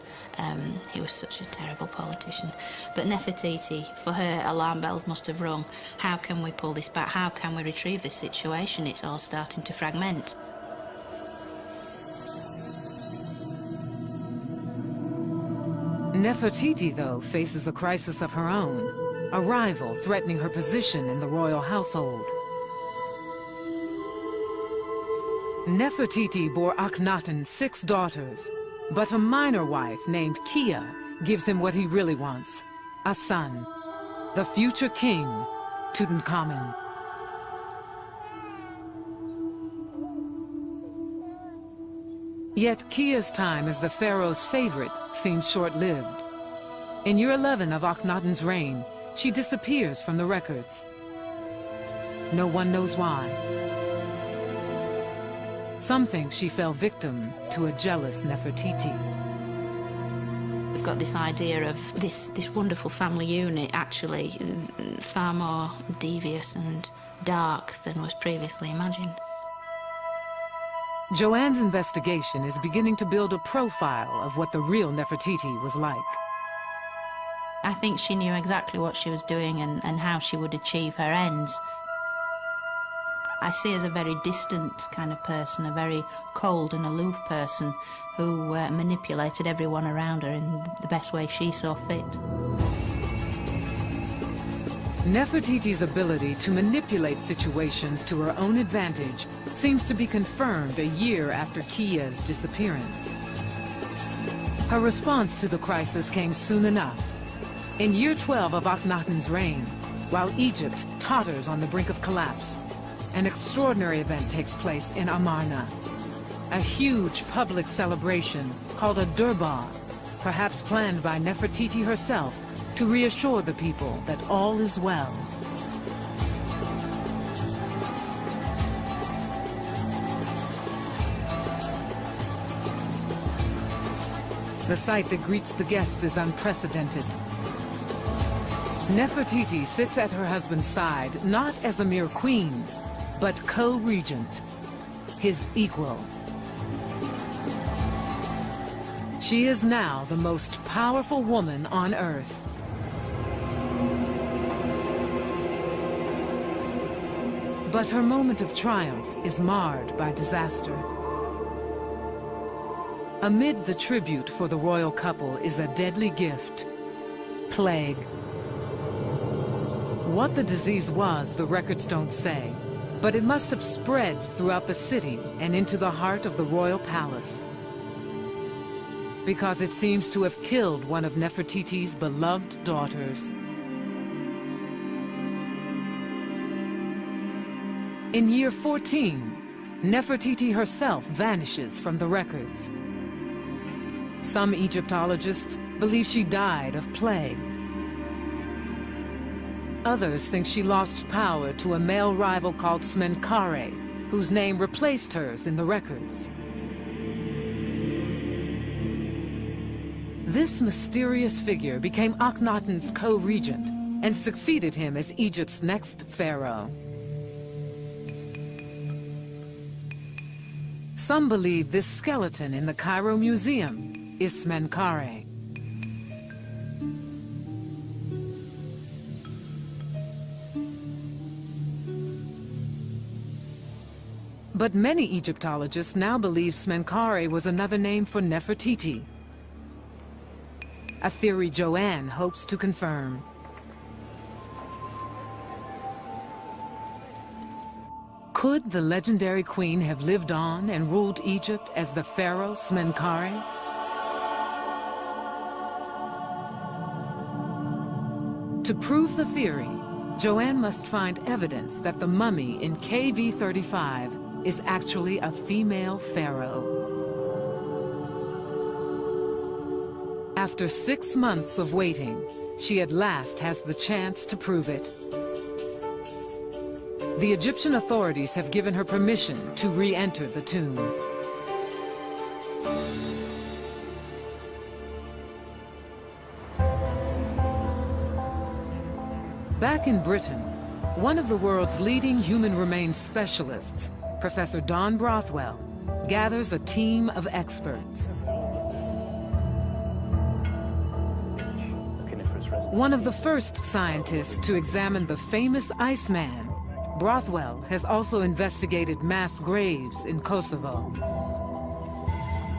He was such a terrible politician. But Nefertiti, for her, alarm bells must have rung. How can we pull this back? How can we retrieve this situation? It's all starting to fragment. Nefertiti, though, faces a crisis of her own, a rival threatening her position in the royal household. Nefertiti bore Akhenaten 6 daughters, but a minor wife named Kia gives him what he really wants, a son, the future king, Tutankhamun. Yet Kia's time as the pharaoh's favorite seems short-lived. In year 11 of Akhenaten's reign, she disappears from the records. No one knows why. Some think she fell victim to a jealous Nefertiti. We've got this idea of this wonderful family unit actually far more devious and dark than was previously imagined. Joanne's investigation is beginning to build a profile of what the real Nefertiti was like. I think she knew exactly what she was doing and how she would achieve her ends. I see her as a very distant kind of person, a very cold and aloof person who manipulated everyone around her in the best way she saw fit. Nefertiti's ability to manipulate situations to her own advantage seems to be confirmed a year after Kia's disappearance. Her response to the crisis came soon enough. In year 12 of Akhenaten's reign, while Egypt totters on the brink of collapse, an extraordinary event takes place in Amarna. A huge public celebration called a Durbar, perhaps planned by Nefertiti herself, to reassure the people that all is well. The sight that greets the guests is unprecedented. Nefertiti sits at her husband's side, not as a mere queen, but co-regent, his equal. She is now the most powerful woman on Earth. But her moment of triumph is marred by disaster. Amid the tribute for the royal couple is a deadly gift: plague. What the disease was, the records don't say, but it must have spread throughout the city and into the heart of the royal palace, because it seems to have killed one of Nefertiti's beloved daughters. In year 14, Nefertiti herself vanishes from the records. Some Egyptologists believe she died of plague. Others think she lost power to a male rival called Smenkhare, whose name replaced hers in the records. This mysterious figure became Akhenaten's co-regent and succeeded him as Egypt's next pharaoh. Some believe this skeleton in the Cairo Museum is Smenkhare. But many Egyptologists now believe Smenkhare was another name for Nefertiti, a theory Joanne hopes to confirm. Could the legendary queen have lived on and ruled Egypt as the pharaoh Smenkhare? To prove the theory, Joanne must find evidence that the mummy in KV-35 is actually a female pharaoh. After 6 months of waiting, she at last has the chance to prove it. The Egyptian authorities have given her permission to re-enter the tomb. Back in Britain, one of the world's leading human remains specialists, Professor Don Brothwell, gathers a team of experts. One of the first scientists to examine the famous Iceman, Brothwell has also investigated mass graves in Kosovo.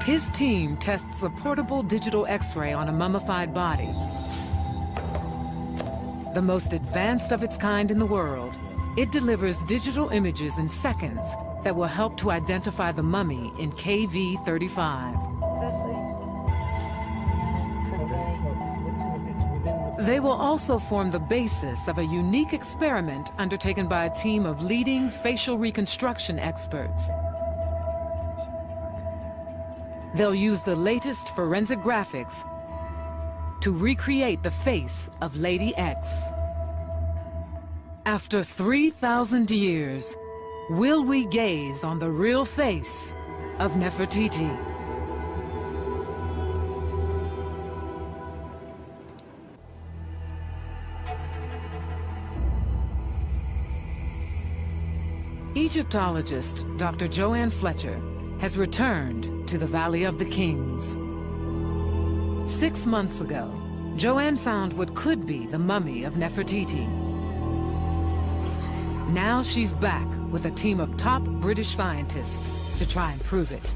His team tests a portable digital X-ray on a mummified body. The most advanced of its kind in the world, it delivers digital images in seconds that will help to identify the mummy in KV-35. They will also form the basis of a unique experiment undertaken by a team of leading facial reconstruction experts. They'll use the latest forensic graphics to recreate the face of Lady X. After 3,000 years, will we gaze on the real face of Nefertiti? Egyptologist Dr. Joanne Fletcher has returned to the Valley of the Kings. 6 months ago, Joanne found what could be the mummy of Nefertiti. Now she's back with a team of top British scientists to try and prove it.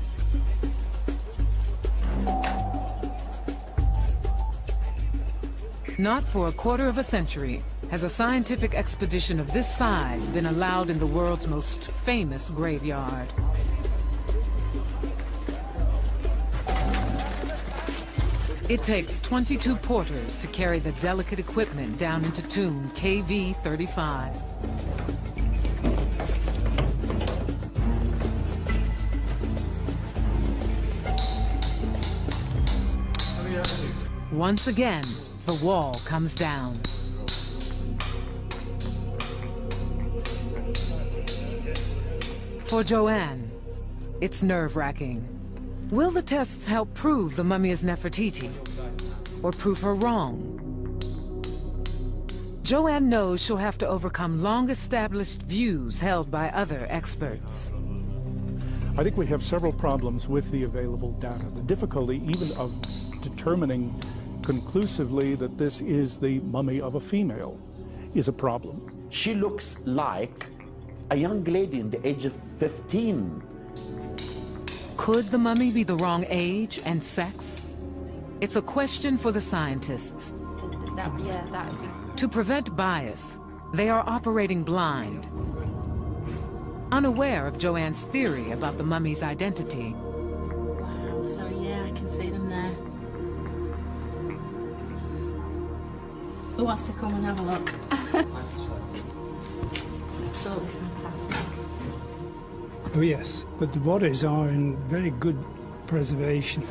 Not for a quarter of a century has a scientific expedition of this size been allowed in the world's most famous graveyard. It takes 22 porters to carry the delicate equipment down into tomb KV-35. Once again, the wall comes down. For Joanne, it's nerve-wracking. Will the tests help prove the mummy is Nefertiti, or prove her wrong? Joanne knows she'll have to overcome long-established views held by other experts. I think we have several problems with the available data. The difficulty even of determining conclusively that this is the mummy of a female is a problem. She looks like a young lady in the age of 15. Could the mummy be the wrong age and sex? It's a question for the scientists. To prevent bias, they are operating blind, unaware of Joanne's theory about the mummy's identity. Wow, so yeah, I can see them there. Who wants to come and have a look? Absolutely fantastic. Oh yes, but the bodies are in very good preservation,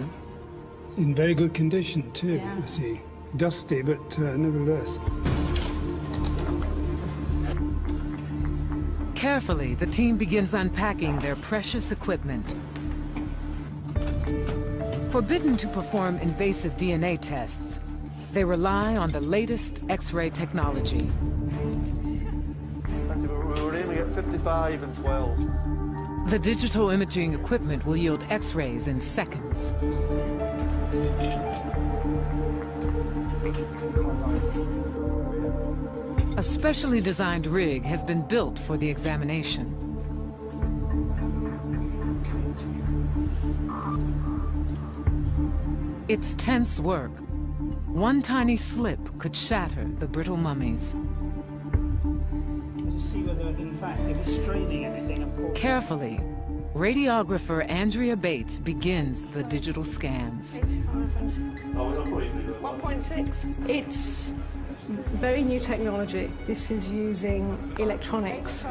in very good condition too, Yeah. you see. Dusty, but nevertheless. Carefully, the team begins unpacking their precious equipment. Forbidden to perform invasive DNA tests, they rely on the latest X-ray technology. We're aiming at 55 and 12. The digital imaging equipment will yield X-rays in seconds. A specially designed rig has been built for the examination. It's tense work. One tiny slip could shatter the brittle mummies. To see whether, in fact, if it's straining anything, of course. Carefully, radiographer Andrea Bates begins the digital scans. 1.6. It's very new technology. This is using electronics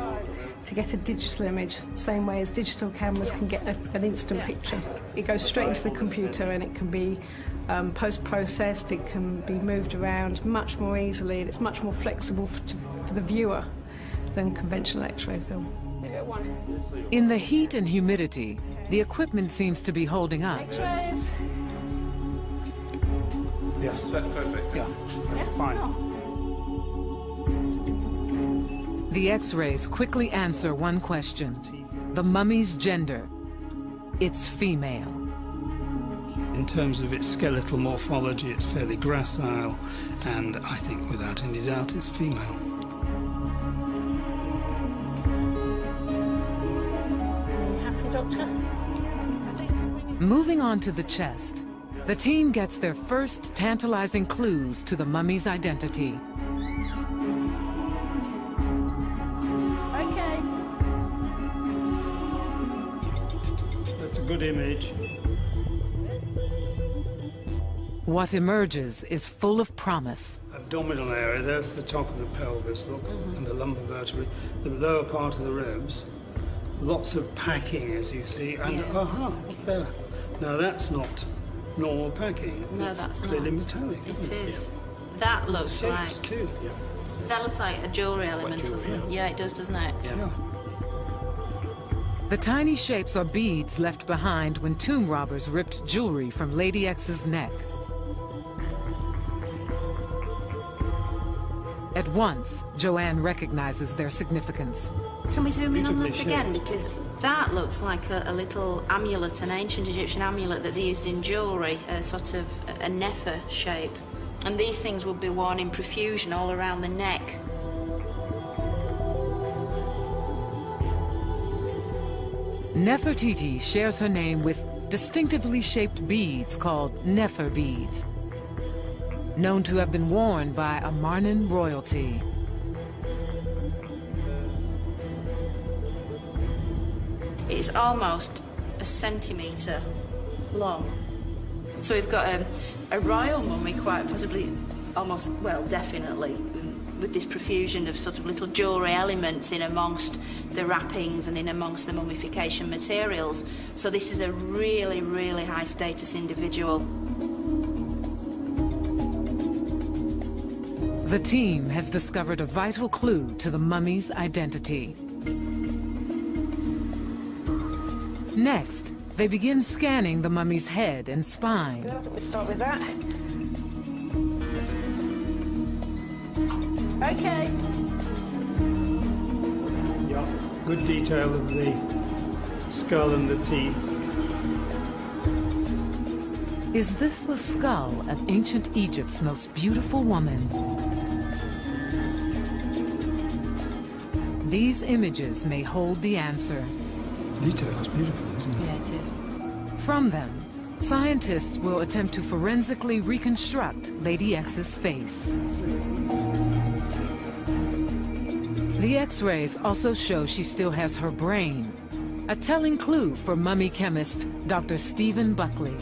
to get a digital image, same way as digital cameras can get an instant picture. It goes straight into the computer and it can be post-processed, it can be moved around much more easily, and it's much more flexible for the viewer than conventional X-ray film. In the heat and humidity, the equipment seems to be holding up. X-rays. Yes, that's perfect. Yeah, fine. The X-rays quickly answer one question: the mummy's gender. It's female. In terms of its skeletal morphology, it's fairly gracile, and I think without any doubt it's female. Doctor? Moving on to the chest, the team gets their first tantalizing clues to the mummy's identity. Okay. That's a good image. What emerges is full of promise. Abdominal area, there's the top of the pelvis, look, and the lumbar vertebrae, the lower part of the ribs. Lots of packing, as you see, and up there. Now that's not normal packing. No, that's clearly not. Metallic, isn't it? It is. That looks like. Too. That looks like a jewellery element, doesn't it? Yeah, it does, doesn't it? Yeah. The tiny shapes are beads left behind when tomb robbers ripped jewelry from Lady X's neck. At once, Joanne recognizes their significance. Can we zoom in on that again? Because that looks like a little amulet, an ancient Egyptian amulet that they used in jewellery, a sort of a Nefer shape. And these things would be worn in profusion all around the neck. Nefertiti shares her name with distinctively shaped beads called Nefer beads, known to have been worn by Amarnan royalty. It's almost a centimetre long. So we've got a royal mummy, quite possibly, almost, well, definitely, with this profusion of sort of little jewellery elements in amongst the wrappings and in amongst the mummification materials. So this is a really, really high status individual. The team has discovered a vital clue to the mummy's identity. Next, they begin scanning the mummy's head and spine. I think we start with that. Okay. Yeah, good detail of the skull and the teeth. Is this the skull of ancient Egypt's most beautiful woman? These images may hold the answer. Detail is beautiful, isn't it? Yeah, it is. From them, scientists will attempt to forensically reconstruct Lady X's face. The X-rays also show she still has her brain, a telling clue for mummy chemist Dr. Stephen Buckley.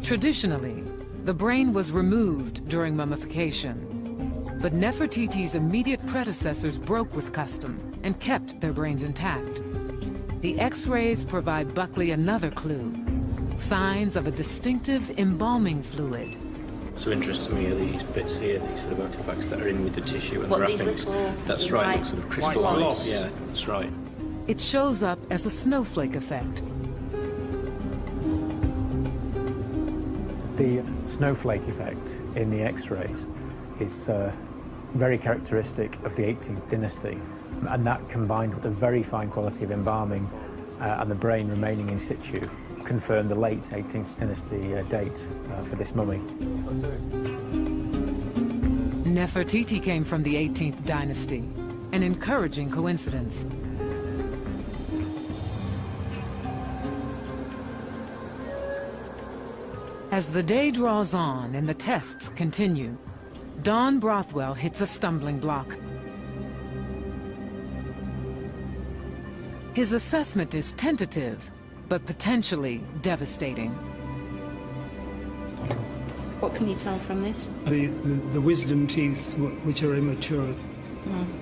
Traditionally, the brain was removed during mummification, but Nefertiti's immediate predecessors broke with custom and kept their brains intact. The X-rays provide Buckley another clue, signs of a distinctive embalming fluid. So interesting to me are these bits here, these sort of artifacts that are in with the tissue and What, the these wrappings. little That's right, white look sort of crystallised. blobs? Yeah, that's right. It shows up as a snowflake effect. The snowflake effect in the X-rays is very characteristic of the 18th dynasty, and that combined with the very fine quality of embalming and the brain remaining in situ confirmed the late 18th dynasty date for this mummy. Nefertiti came from the 18th dynasty, an encouraging coincidence. As the day draws on and the tests continue, Don Brothwell hits a stumbling block. His assessment is tentative, but potentially devastating. What can you tell from this? The wisdom teeth, which are immature,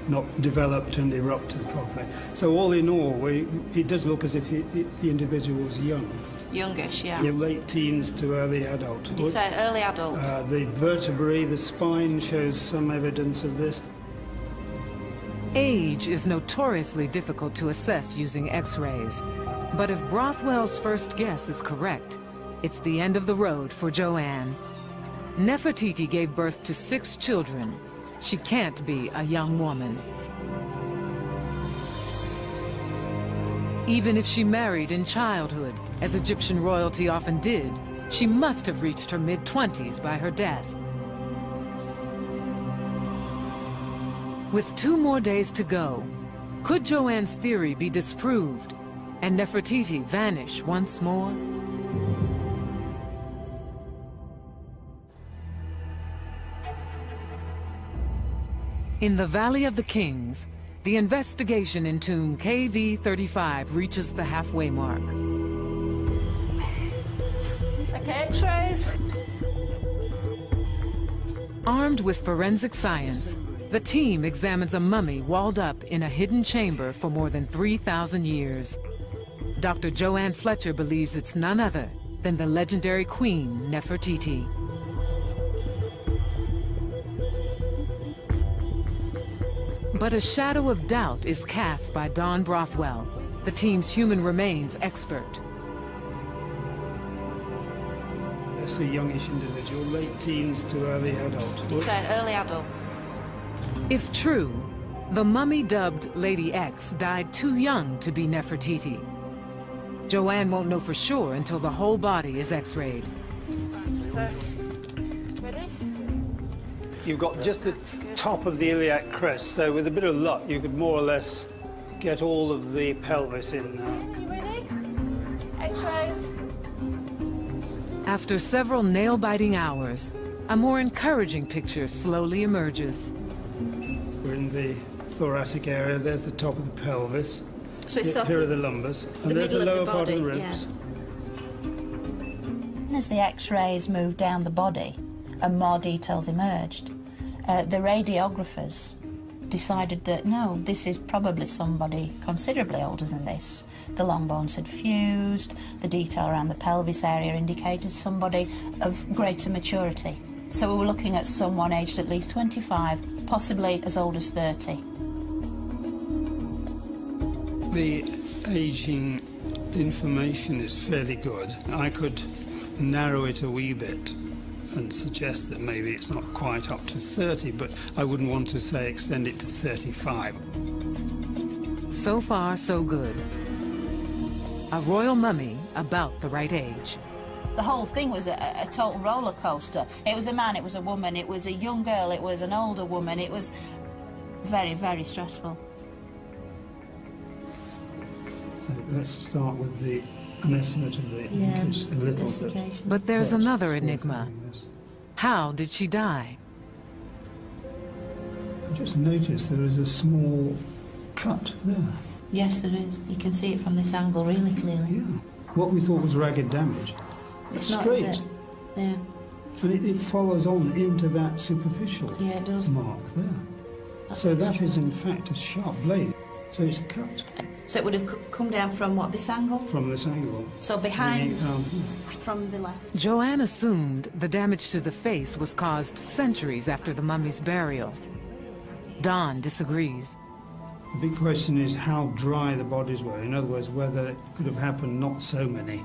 not developed and erupted properly. So all in all, it does look as if the individual was young. Youngish, yeah. Yeah, late teens to early adult. Did you say early adult? The vertebrae, the spine shows some evidence of this. Age is notoriously difficult to assess using X-rays. But if Brothwell's first guess is correct, it's the end of the road for Joanne. Nefertiti gave birth to 6 children. She can't be a young woman. Even if she married in childhood, as Egyptian royalty often did, she must have reached her mid-20s by her death. With 2 more days to go, could Joanne's theory be disproved and Nefertiti vanish once more? In the Valley of the Kings, the investigation in tomb KV-35 reaches the halfway mark. Okay, X-rays. Armed with forensic science, the team examines a mummy walled up in a hidden chamber for more than 3,000 years. Dr. Joanne Fletcher believes it's none other than the legendary Queen Nefertiti. But a shadow of doubt is cast by Don Brothwell, the team's human remains expert. That's a youngish individual, late teens to early adult. Did you say early adult? If true, the mummy dubbed Lady X died too young to be Nefertiti. Joanne won't know for sure until the whole body is X-rayed. So, ready? You've got just the top of the iliac crest, so with a bit of luck, you could more or less get all of the pelvis in now. You ready? X-rays. After several nail-biting hours, a more encouraging picture slowly emerges. We're in the thoracic area. There's the top of the pelvis. So it's sort Here are of the lumbars. the And there's the middle lower of the part of the body, ribs. As the X-rays moved down the body and more details emerged, the radiographers decided that no, this is probably somebody considerably older than this. The long bones had fused, the detail around the pelvis area indicated somebody of greater maturity. So we were looking at someone aged at least 25, possibly as old as 30. The aging information is fairly good. I could narrow it a wee bit and suggest that maybe it's not quite up to 30, but I wouldn't want to say extend it to 35. So far, so good. A royal mummy about the right age. The whole thing was a total roller coaster. It was a man, it was a woman, it was a young girl, it was an older woman. It was very, very stressful. So let's start with an estimate of the a little bit. But there's another enigma. How did she die? I just noticed there is a small cut there. Yes, there is. You can see it from this angle really clearly. Yeah. What we thought was ragged damage. It's not, straight. is it? Yeah. And it follows on into that superficial Yeah, it does. mark there. That's So that interesting. is in fact a sharp blade. So it's a cut So it would have come down from what, this angle? from this angle. So behind, Bringing it down. from the left. Joanne assumed the damage to the face was caused centuries after the mummy's burial. Don disagrees. The big question is how dry the bodies were. In other words, whether it could have happened not so many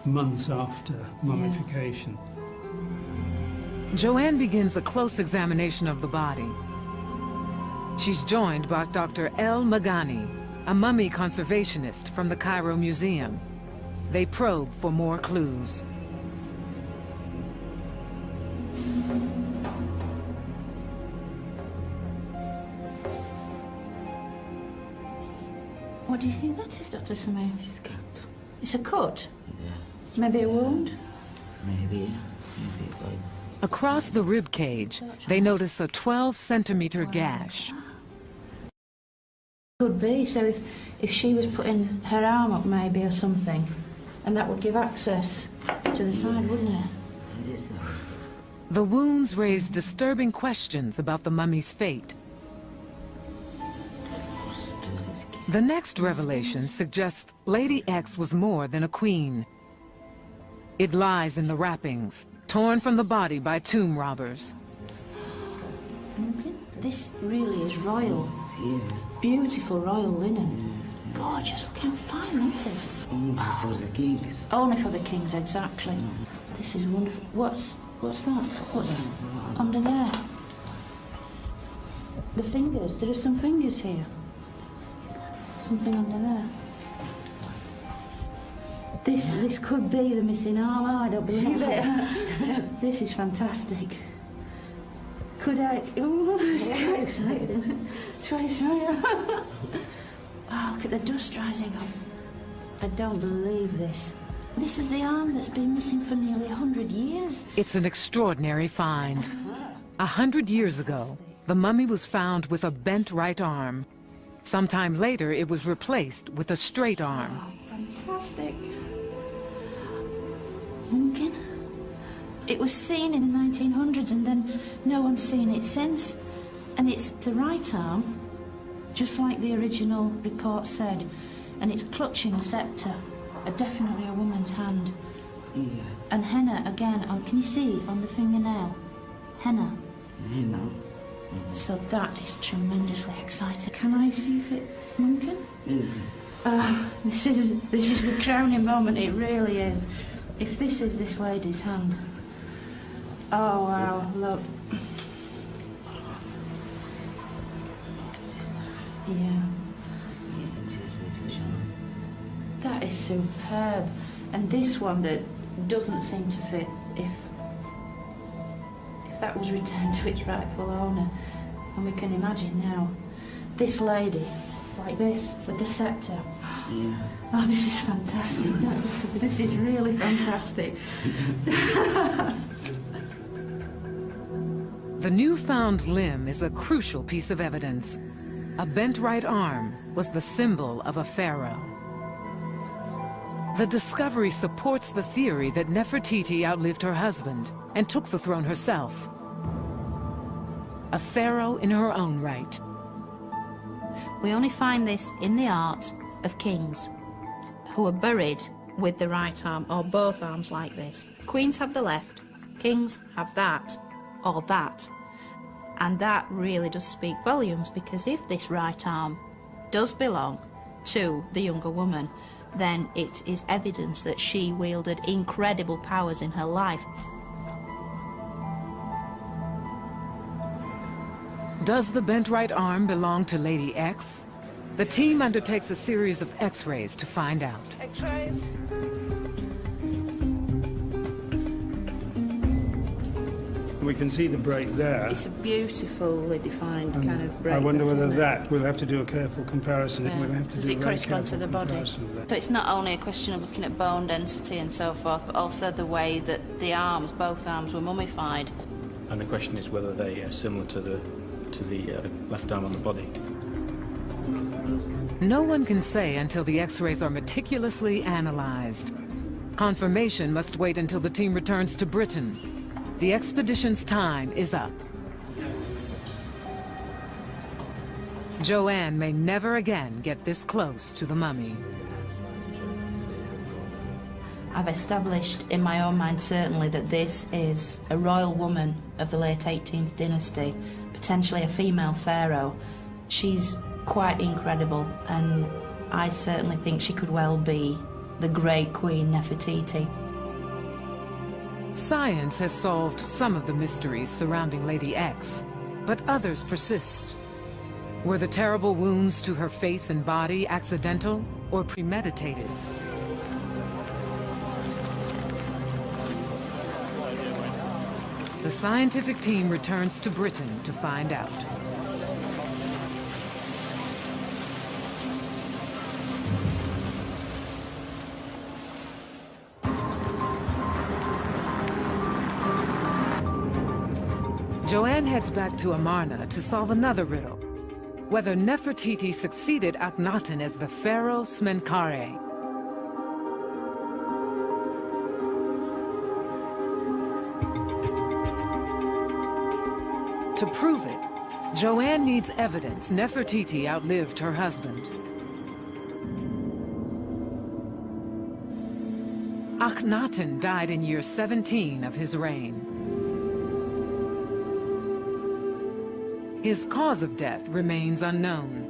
months after mummification. Joanne begins a close examination of the body. She's joined by Dr. El Magani, a mummy conservationist from the Cairo Museum. They probe for more clues. What do you think that is, Dr. Samir? It's a cut. It's a cut? Yeah. Maybe a wound? Maybe. Across the rib cage, they notice a 12-centimeter gash. Could be. So if she was putting her arm up maybe or something, and that would give access to the side, wouldn't it? The wounds raise disturbing questions about the mummy's fate. The next revelation suggests Lady X was more than a queen. It lies in the wrappings, torn from the body by tomb robbers. This really is royal. Yes. Beautiful royal linen. Gorgeous. Look how fine that is. Only for the kings. Only for the kings, exactly. This is wonderful. What's that? What's under there? The fingers. There are some fingers here. Something under there. This could be the missing arm. Oh, I don't believe it. This is fantastic. Could I? Oh, it's too exciting. Show you. Oh, look at the dust rising up. I don't believe this. This is the arm that's been missing for nearly 100 years. It's an extraordinary find. 100 years ago, the mummy was found with a bent right arm. Sometime later, it was replaced with a straight arm. Oh, fantastic. Mumkin. It was seen in the 1900s and then no one's seen it since. And it's the right arm, just like the original report said. And it's clutching a scepter, definitely a woman's hand. Yeah. And henna again, can you see on the fingernail? Henna. Henna. So that is tremendously exciting. Can I see if it, Mumkin? This is the crowning moment, it really is. If this is this lady's hand. Oh wow, look. Yeah. That is superb. And this one that doesn't seem to fit, if that was returned to its rightful owner. And we can imagine now, this lady, like this, with the scepter. Yeah. Oh, this is fantastic. This is really fantastic. The newfound limb is a crucial piece of evidence. A bent right arm was the symbol of a pharaoh. The discovery supports the theory that Nefertiti outlived her husband and took the throne herself. A pharaoh in her own right. We only find this in the art of kings who are buried with the right arm or both arms like this. Queens have the left, kings have that or that. And that really does speak volumes, because if this right arm does belong to the younger woman, then it is evidence that she wielded incredible powers in her life. Does the bent right arm belong to Lady X? The team undertakes a series of X-rays to find out. X-rays. We can see the break there. It's a beautifully defined kind of break. I wonder whether isn't it? we'll have to do a careful comparison. Yeah. We'll have to Does do it a very correspond to careful the body? comparison of that. So it's not only a question of looking at bone density and so forth, but also the way that the arms, both arms, were mummified. And the question is whether they are similar to the left arm on the body. No one can say until the X-rays are meticulously analyzed. Confirmation must wait until the team returns to Britain. The expedition's time is up. Joanne may never again get this close to the mummy. I've established in my own mind certainly that this is a royal woman of the late 18th dynasty, potentially a female pharaoh. She's quite incredible, and I certainly think she could well be the great Queen Nefertiti. Science has solved some of the mysteries surrounding Lady X, but others persist. Were the terrible wounds to her face and body accidental or premeditated? The scientific team returns to Britain to find out. Joanne heads back to Amarna to solve another riddle: whether Nefertiti succeeded Akhenaten as the pharaoh Smenkhare. To prove it, Joanne needs evidence Nefertiti outlived her husband. Akhenaten died in year 17 of his reign. His cause of death remains unknown.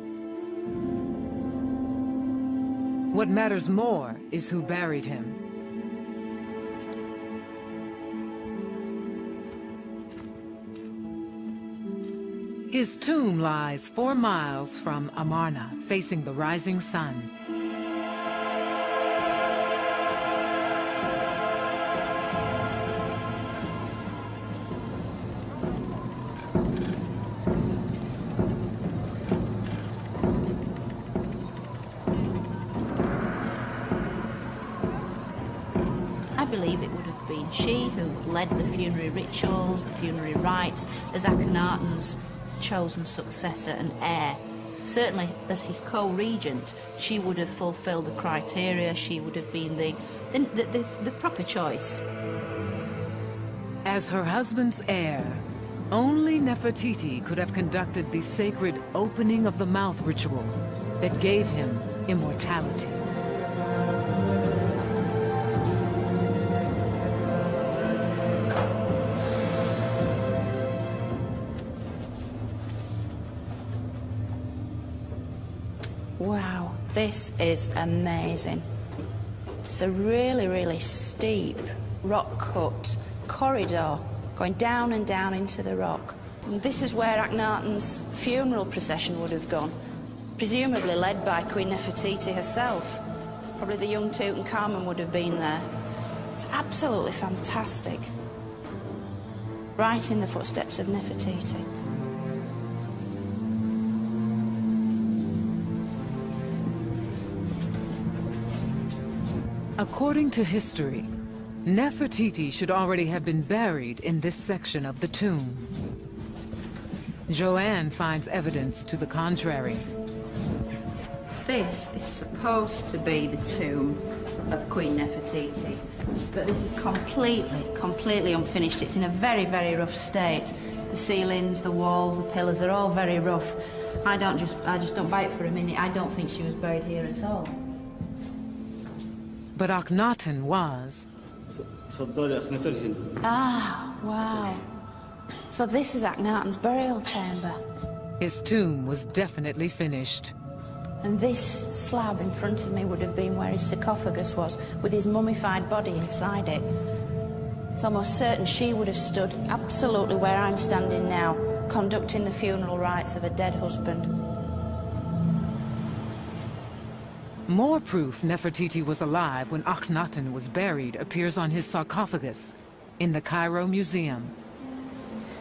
What matters more is who buried him. His tomb lies 4 miles from Amarna, facing the rising sun. I believe it would have been she who led the funerary rituals, the funerary rites, as Akhenaten's chosen successor and heir. Certainly, as his co-regent, she would have fulfilled the criteria. She would have been the proper choice. As her husband's heir, only Nefertiti could have conducted the sacred opening of the mouth ritual that gave him immortality. Wow, this is amazing. It's a really, really steep rock-cut corridor going down and down into the rock. And this is where Akhenaten's funeral procession would have gone, presumably led by Queen Nefertiti herself. Probably the young Tutankhamun would have been there. It's absolutely fantastic. Right in the footsteps of Nefertiti. According to history, Nefertiti should already have been buried in this section of the tomb. Joanne finds evidence to the contrary. This is supposed to be the tomb of Queen Nefertiti, but this is completely unfinished. It's in a very, very rough state. The ceilings, the walls, the pillars are all very rough. I just don't buy it for a minute. I don't think she was buried here at all. But Akhenaten was. Ah, wow. So this is Akhenaten's burial chamber. His tomb was definitely finished. And this slab in front of me would have been where his sarcophagus was, with his mummified body inside it. It's almost certain she would have stood absolutely where I'm standing now, conducting the funeral rites of a dead husband. More proof Nefertiti was alive when Akhenaten was buried appears on his sarcophagus in the Cairo Museum.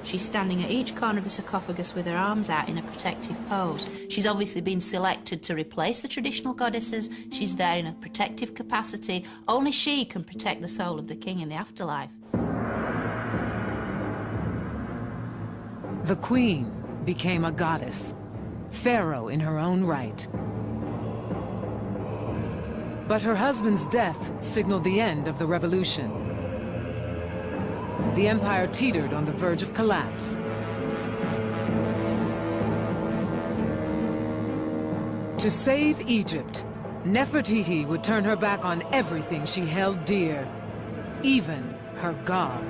She's standing at each corner of the sarcophagus with her arms out in a protective pose. She's obviously been selected to replace the traditional goddesses. She's there in a protective capacity. Only she can protect the soul of the king in the afterlife. The queen became a goddess, pharaoh in her own right. But her husband's death signaled the end of the revolution. The empire teetered on the verge of collapse. To save Egypt, Nefertiti would turn her back on everything she held dear, even her God.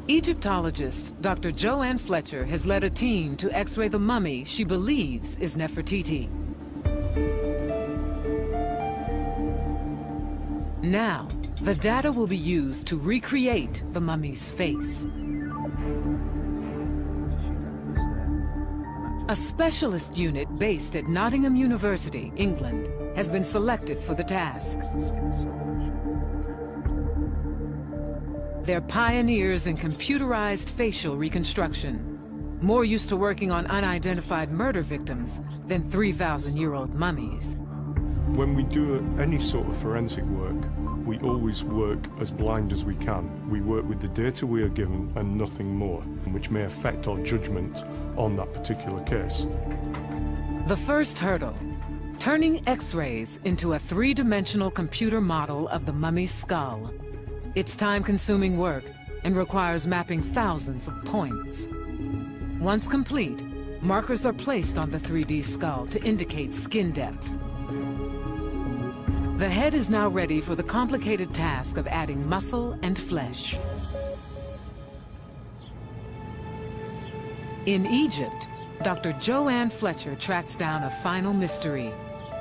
Egyptologist Dr. Joanne Fletcher has led a team to x-ray the mummy she believes is Nefertiti. Now, the data will be used to recreate the mummy's face. A specialist unit based at Nottingham University, England, has been selected for the task. They're pioneers in computerized facial reconstruction, more used to working on unidentified murder victims than 3,000-year-old mummies. When we do any sort of forensic work, we always work as blind as we can. We work with the data we are given and nothing more, which may affect our judgment on that particular case. The first hurdle, turning X-rays into a three-dimensional computer model of the mummy's skull. It's time-consuming work, and requires mapping thousands of points. Once complete, markers are placed on the 3D skull to indicate skin depth. The head is now ready for the complicated task of adding muscle and flesh. In Egypt, Dr. Joanne Fletcher tracks down a final mystery.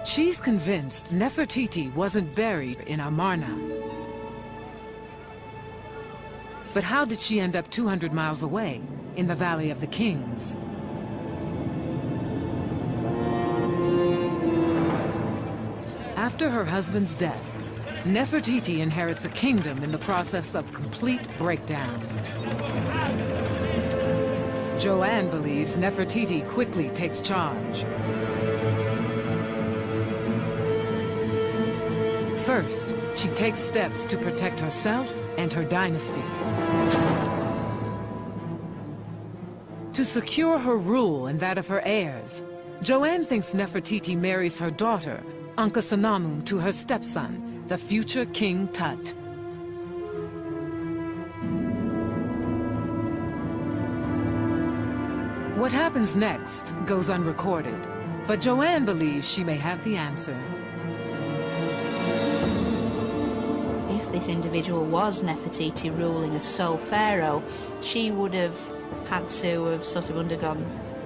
She's convinced Nefertiti wasn't buried in Amarna. But how did she end up 200 miles away, in the Valley of the Kings? After her husband's death, Nefertiti inherits a kingdom in the process of complete breakdown. Joanne believes Nefertiti quickly takes charge. First, she takes steps to protect herself and her dynasty. To secure her rule and that of her heirs, Joanne thinks Nefertiti marries her daughter, Ankhesenamun, to her stepson, the future King Tut. What happens next goes unrecorded, but Joanne believes she may have the answer. If this individual was Nefertiti ruling as sole pharaoh, she would have had to have sort of undergone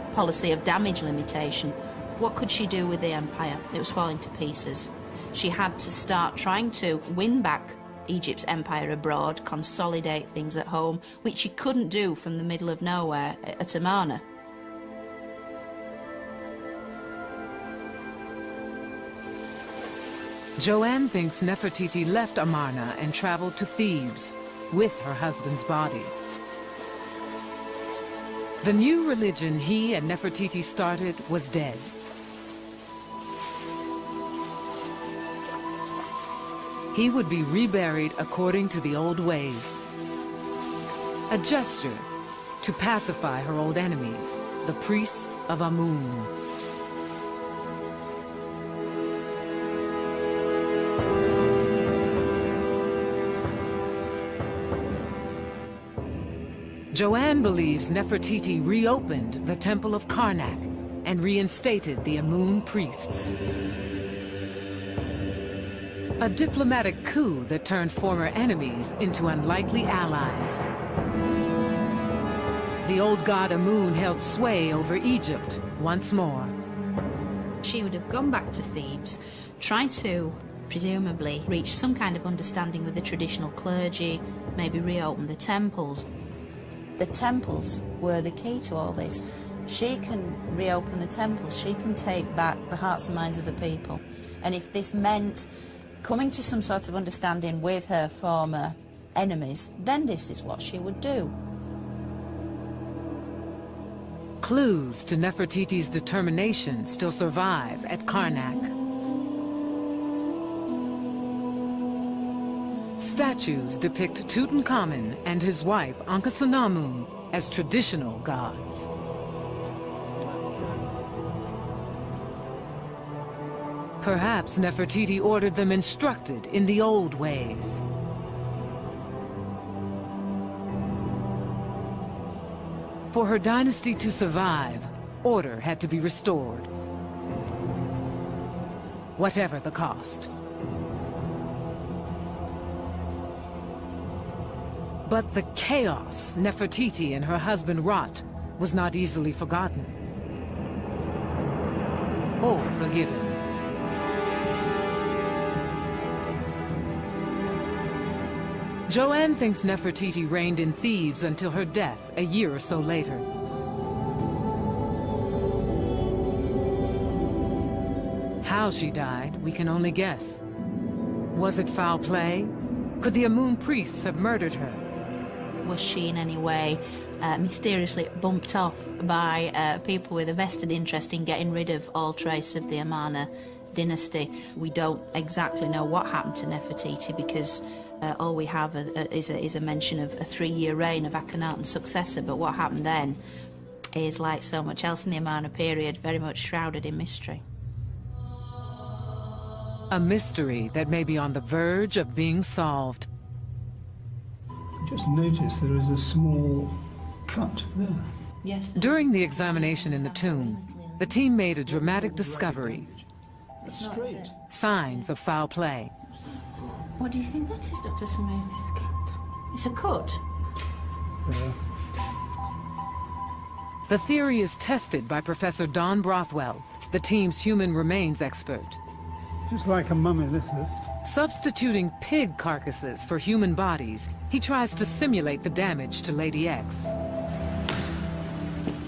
a policy of damage limitation. What could she do with the empire? It was falling to pieces. She had to start trying to win back Egypt's empire abroad, consolidate things at home, which she couldn't do from the middle of nowhere at Amarna. Joanne thinks Nefertiti left Amarna and traveled to Thebes with her husband's body. The new religion he and Nefertiti started was dead. He would be reburied according to the old ways. A gesture to pacify her old enemies, the priests of Amun. Joanne believes Nefertiti reopened the Temple of Karnak and reinstated the Amun priests. A diplomatic coup that turned former enemies into unlikely allies. The old god Amun held sway over Egypt once more. She would have gone back to Thebes, tried to, presumably, reach some kind of understanding with the traditional clergy, maybe reopen the temples. The temples were the key to all this. She can reopen the temples, she can take back the hearts and minds of the people. And if this meant coming to some sort of understanding with her former enemies, then this is what she would do. Clues to Nefertiti's determination still survive at Karnak. Statues depict Tutankhamun and his wife Ankhesenamun as traditional gods. Perhaps Nefertiti ordered them instructed in the old ways. For her dynasty to survive, order had to be restored, whatever the cost. But the chaos Nefertiti and her husband wrought was not easily forgotten or forgiven. Joanne thinks Nefertiti reigned in Thebes until her death a year or so later. How she died, we can only guess. Was it foul play? Could the Amun priests have murdered her? Was she in any way mysteriously bumped off by people with a vested interest in getting rid of all trace of the Amarna dynasty? We don't exactly know what happened to Nefertiti because all we have is a mention of a 3-year reign of Akhenaten's successor, but what happened then is, like so much else in the Amarna period, very much shrouded in mystery. A mystery that may be on the verge of being solved. Just notice there is a small cut there. Yes. During the examination in the tomb, the team made a dramatic discovery. It's straight. Signs of foul play. What do you think that is, Dr. Smith? It's a cut. The theory is tested by Professor Don Brothwell, the team's human remains expert. Just like a mummy, this is. Substituting pig carcasses for human bodies, he tries to simulate the damage to Lady X.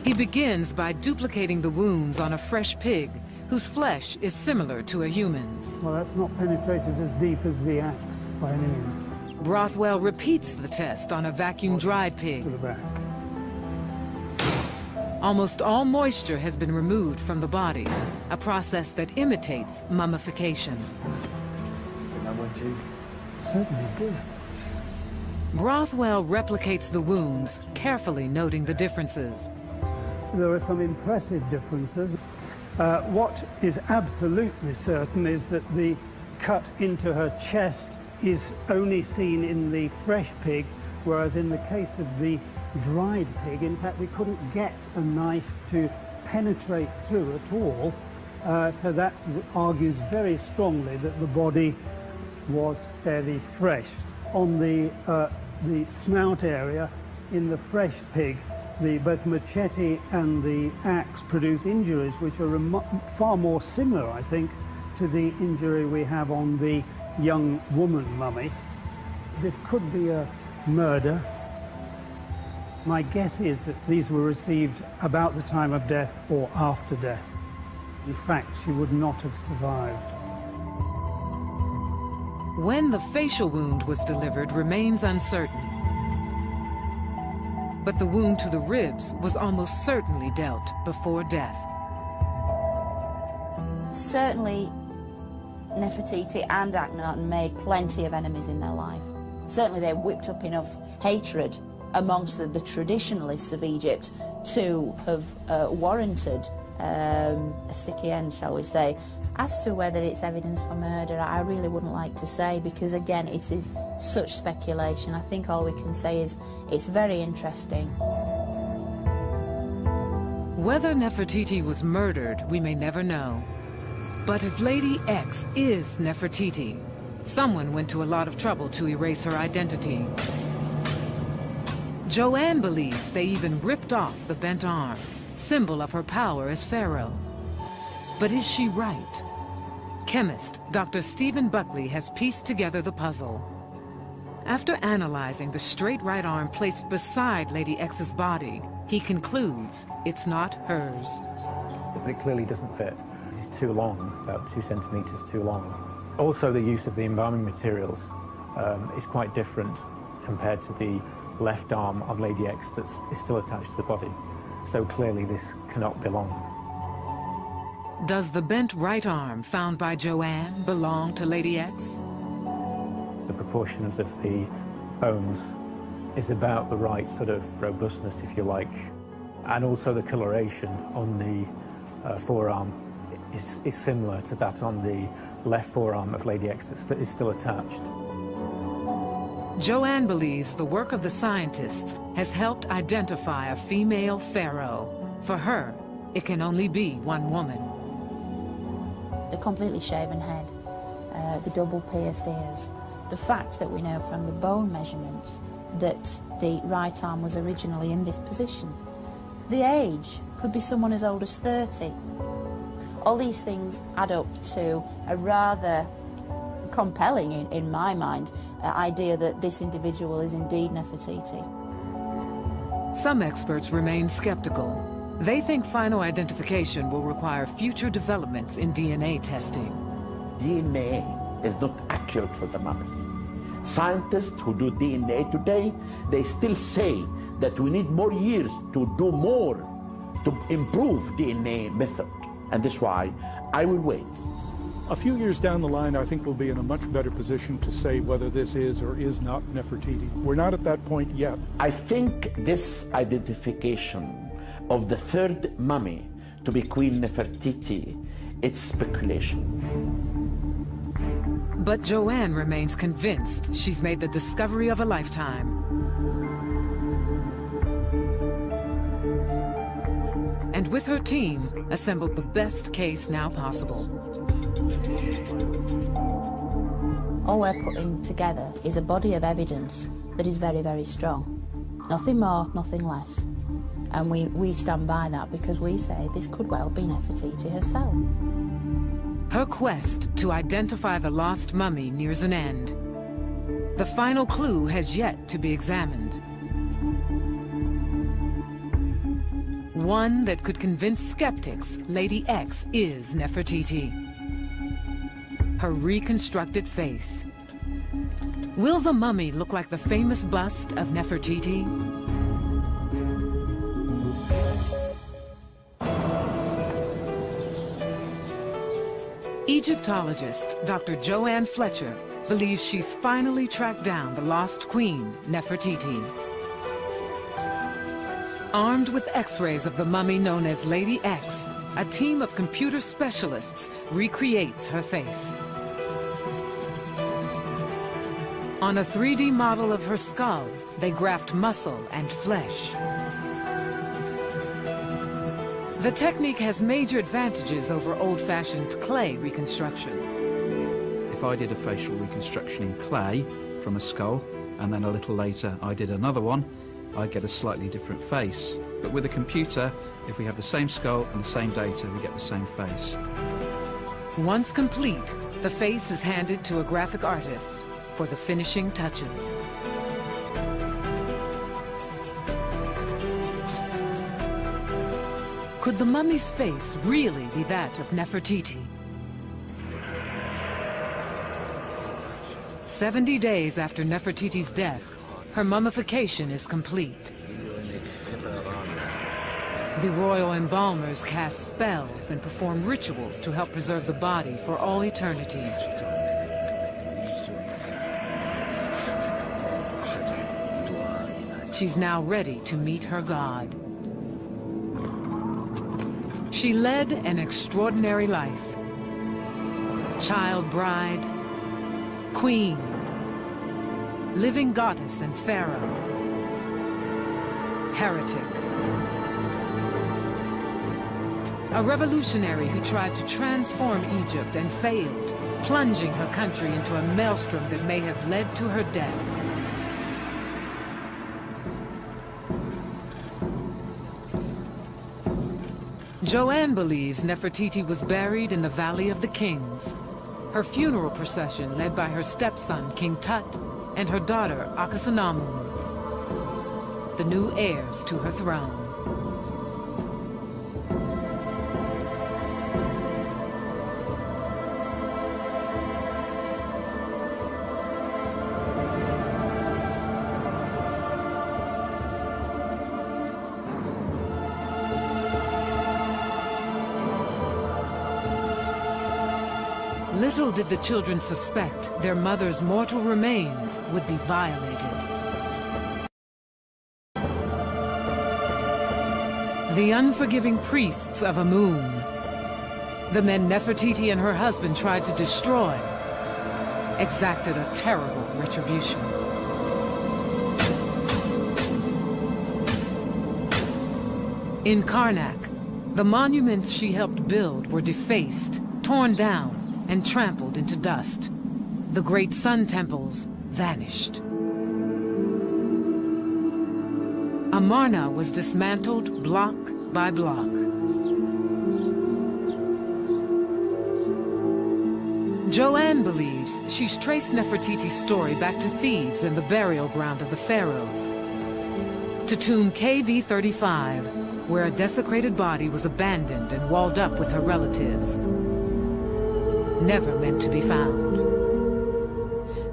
He begins by duplicating the wounds on a fresh pig, whose flesh is similar to a human's. Well, that's not penetrated as deep as the axe, by any means. Brothwell repeats the test on a vacuum-dried pig. To the back. Almost all moisture has been removed from the body, a process that imitates mummification. Certainly did. Brothwell replicates the wounds, carefully noting the differences. There are some impressive differences. What is absolutely certain is that the cut into her chest is only seen in the fresh pig, whereas in the case of the dried pig, in fact, we couldn't get a knife to penetrate through at all. So that argues very strongly that the body was fairly fresh. On the snout area, in the fresh pig, both the machete and the axe produce injuries which are far more similar, I think, to the injury we have on the young woman mummy. This could be a murder. My guess is that these were received about the time of death or after death. In fact, she would not have survived. When the facial wound was delivered remains uncertain. But the wound to the ribs was almost certainly dealt before death. Certainly, Nefertiti and Akhenaten made plenty of enemies in their life. Certainly they whipped up enough hatred amongst the traditionalists of Egypt to have warranted a sticky end, shall we say. As to whether it's evidence for murder, I really wouldn't like to say, because again, it is such speculation. I think all we can say is it's very interesting. Whether Nefertiti was murdered, we may never know. But if Lady X is Nefertiti, someone went to a lot of trouble to erase her identity. Joanne believes they even ripped off the bent arm, symbol of her power as pharaoh. But is she right? Chemist Dr. Stephen Buckley has pieced together the puzzle. After analyzing the straight right arm placed beside Lady X's body, he concludes it's not hers. But it clearly doesn't fit. It's too long, about 2 centimeters too long. Also, the use of the embalming materials is quite different compared to the left arm on Lady X that is still attached to the body. So clearly this cannot belong. Does the bent right arm found by Joanne belong to Lady X? The proportions of the bones is about the right sort of robustness, if you like. And also the coloration on the forearm is similar to that on the left forearm of Lady X that is still attached. Joanne believes the work of the scientists has helped identify a female pharaoh. For her, it can only be one woman. The completely shaven head, the double pierced ears, the fact that we know from the bone measurements that the right arm was originally in this position. The age could be someone as old as 30. All these things add up to a rather compelling, in my mind, idea that this individual is indeed Nefertiti. Some experts remain skeptical. They think final identification will require future developments in DNA testing. DNA is not accurate for the mummies. Scientists who do DNA today, they still say that we need more years to do more to improve DNA method. And that's why I will wait. A few years down the line, I think we'll be in a much better position to say whether this is or is not Nefertiti. We're not at that point yet. I think this identification of the third mummy to be Queen Nefertiti, it's speculation. But Joanne remains convinced she's made the discovery of a lifetime. And with her team, assembled the best case now possible. All we're putting together is a body of evidence that is very, very strong. Nothing more, nothing less. And we stand by that because we say this could well be Nefertiti herself. Her quest to identify the lost mummy nears an end. The final clue has yet to be examined. One that could convince skeptics Lady X is Nefertiti. Her reconstructed face. Will the mummy look like the famous bust of Nefertiti? Egyptologist Dr. Joanne Fletcher believes she's finally tracked down the lost queen, Nefertiti. Armed with X-rays of the mummy known as Lady X, a team of computer specialists recreates her face. On a 3D model of her skull, they graft muscle and flesh. The technique has major advantages over old-fashioned clay reconstruction. If I did a facial reconstruction in clay from a skull, and then a little later I did another one, I'd get a slightly different face. But with a computer, if we have the same skull and the same data, we get the same face. Once complete, the face is handed to a graphic artist for the finishing touches. Could the mummy's face really be that of Nefertiti? 70 days after Nefertiti's death, her mummification is complete. The royal embalmers cast spells and perform rituals to help preserve the body for all eternity. She's now ready to meet her God. She led an extraordinary life. Child bride, queen, living goddess and pharaoh, heretic. A revolutionary who tried to transform Egypt and failed, plunging her country into a maelstrom that may have led to her death. Joanne believes Nefertiti was buried in the Valley of the Kings. Her funeral procession led by her stepson, King Tut, and her daughter, Akhsenamun, the new heirs to her throne. Little did the children suspect their mother's mortal remains would be violated. The unforgiving priests of Amun, the men Nefertiti and her husband tried to destroy, exacted a terrible retribution. In Karnak, the monuments she helped build were defaced, torn down, and trampled into dust. The great sun temples vanished. Amarna was dismantled block by block. Joanne believes she's traced Nefertiti's story back to Thebes and the burial ground of the pharaohs, to tomb KV-35, where a desecrated body was abandoned and walled up with her relatives, never meant to be found.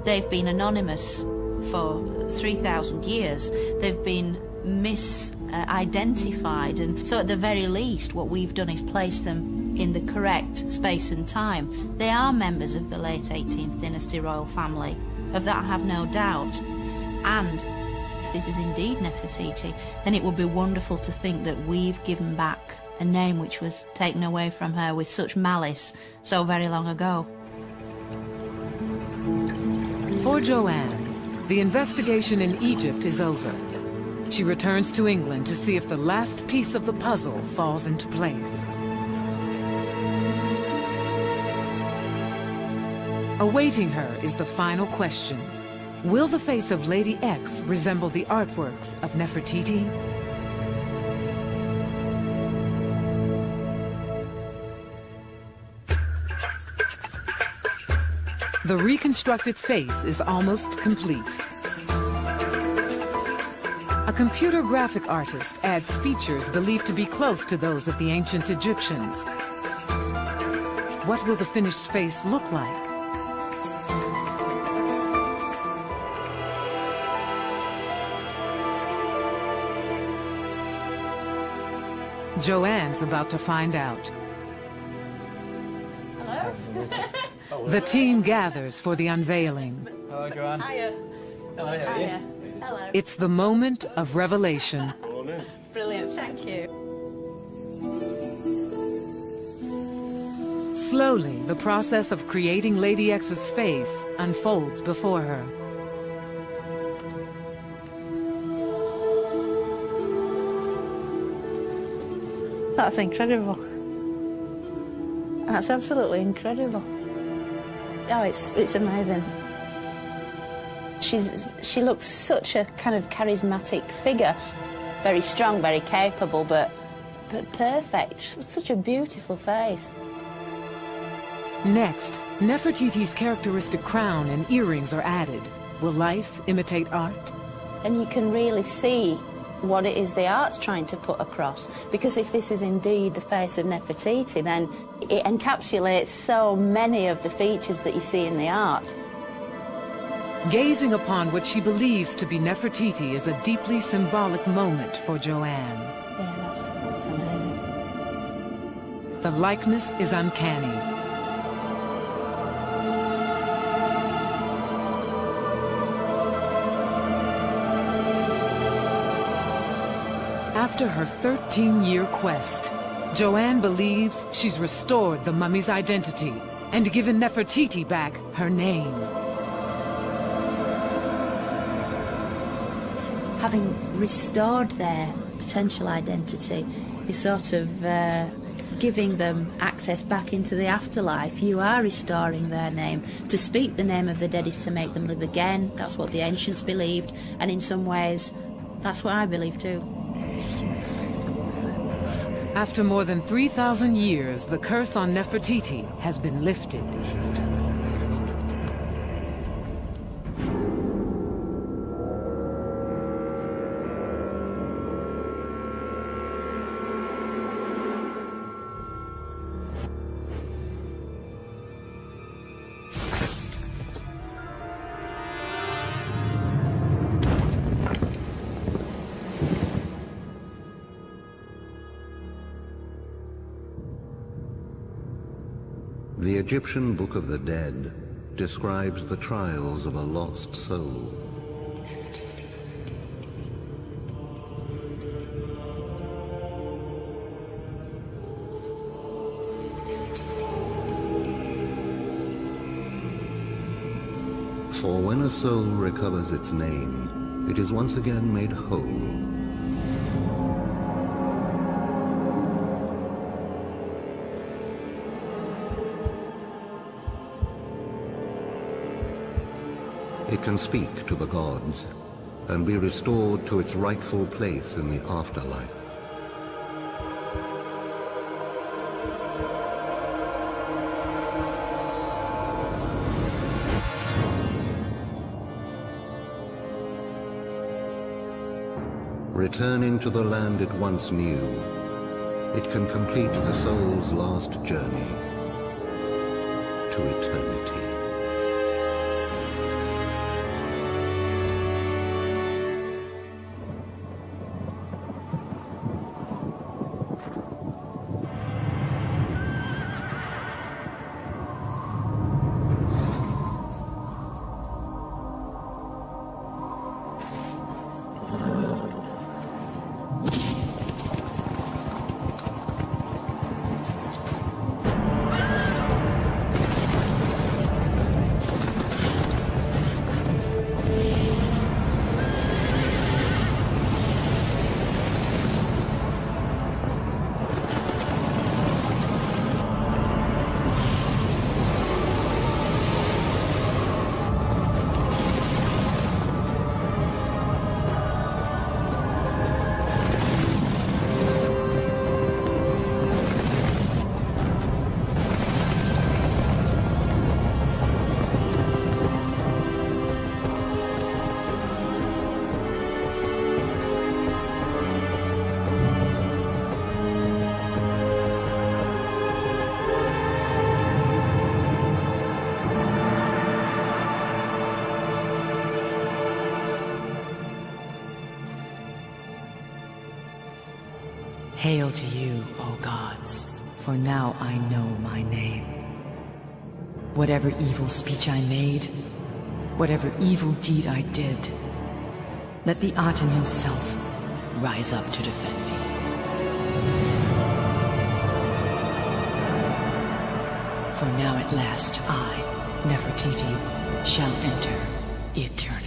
They've been anonymous for 3,000 years. They've been misidentified, and so at the very least what we've done is place them in the correct space and time. They are members of the late 18th dynasty royal family. Of that I have no doubt. And if this is indeed Nefertiti, then it would be wonderful to think that we've given back a name which was taken away from her with such malice so very long ago. For Joanne, the investigation in Egypt is over. She returns to England to see if the last piece of the puzzle falls into place. Awaiting her is the final question. Will the face of Lady X resemble the artworks of Nefertiti? The reconstructed face is almost complete. A computer graphic artist adds features believed to be close to those of the ancient Egyptians. What will the finished face look like? Joanne's about to find out. Hello? The team gathers for the unveiling. Hello, Joanne. Hiya. Hello, how are you? Hello. It's the moment of revelation. Brilliant, thank you. Slowly, the process of creating Lady X's face unfolds before her. That's incredible. That's absolutely incredible. Oh, it's amazing. She looks such a kind of charismatic figure, very strong, very capable, but perfect. Such a beautiful face. Next, Nefertiti's characteristic crown and earrings are added. Will life imitate art? And you can really see what it is the art's trying to put across. Because if this is indeed the face of Nefertiti, then it encapsulates so many of the features that you see in the art. Gazing upon what she believes to be Nefertiti is a deeply symbolic moment for Joanne. Yeah, that's amazing. The likeness is uncanny. After her 13-year quest, Joanne believes she's restored the mummy's identity and given Nefertiti back her name. Having restored their potential identity, you're sort of giving them access back into the afterlife. You are restoring their name. To speak the name of the dead is to make them live again. That's what the ancients believed, and in some ways, that's what I believe too. After more than 3,000 years, the curse on Nefertiti has been lifted. The Egyptian Book of the Dead describes the trials of a lost soul. For when a soul recovers its name, it is once again made whole. It can speak to the gods and be restored to its rightful place in the afterlife. Returning to the land it once knew, it can complete the soul's last journey to eternity. Hail to you, O gods, for now I know my name. Whatever evil speech I made, whatever evil deed I did, let the Aten himself rise up to defend me. For now at last I, Nefertiti, shall enter eternity.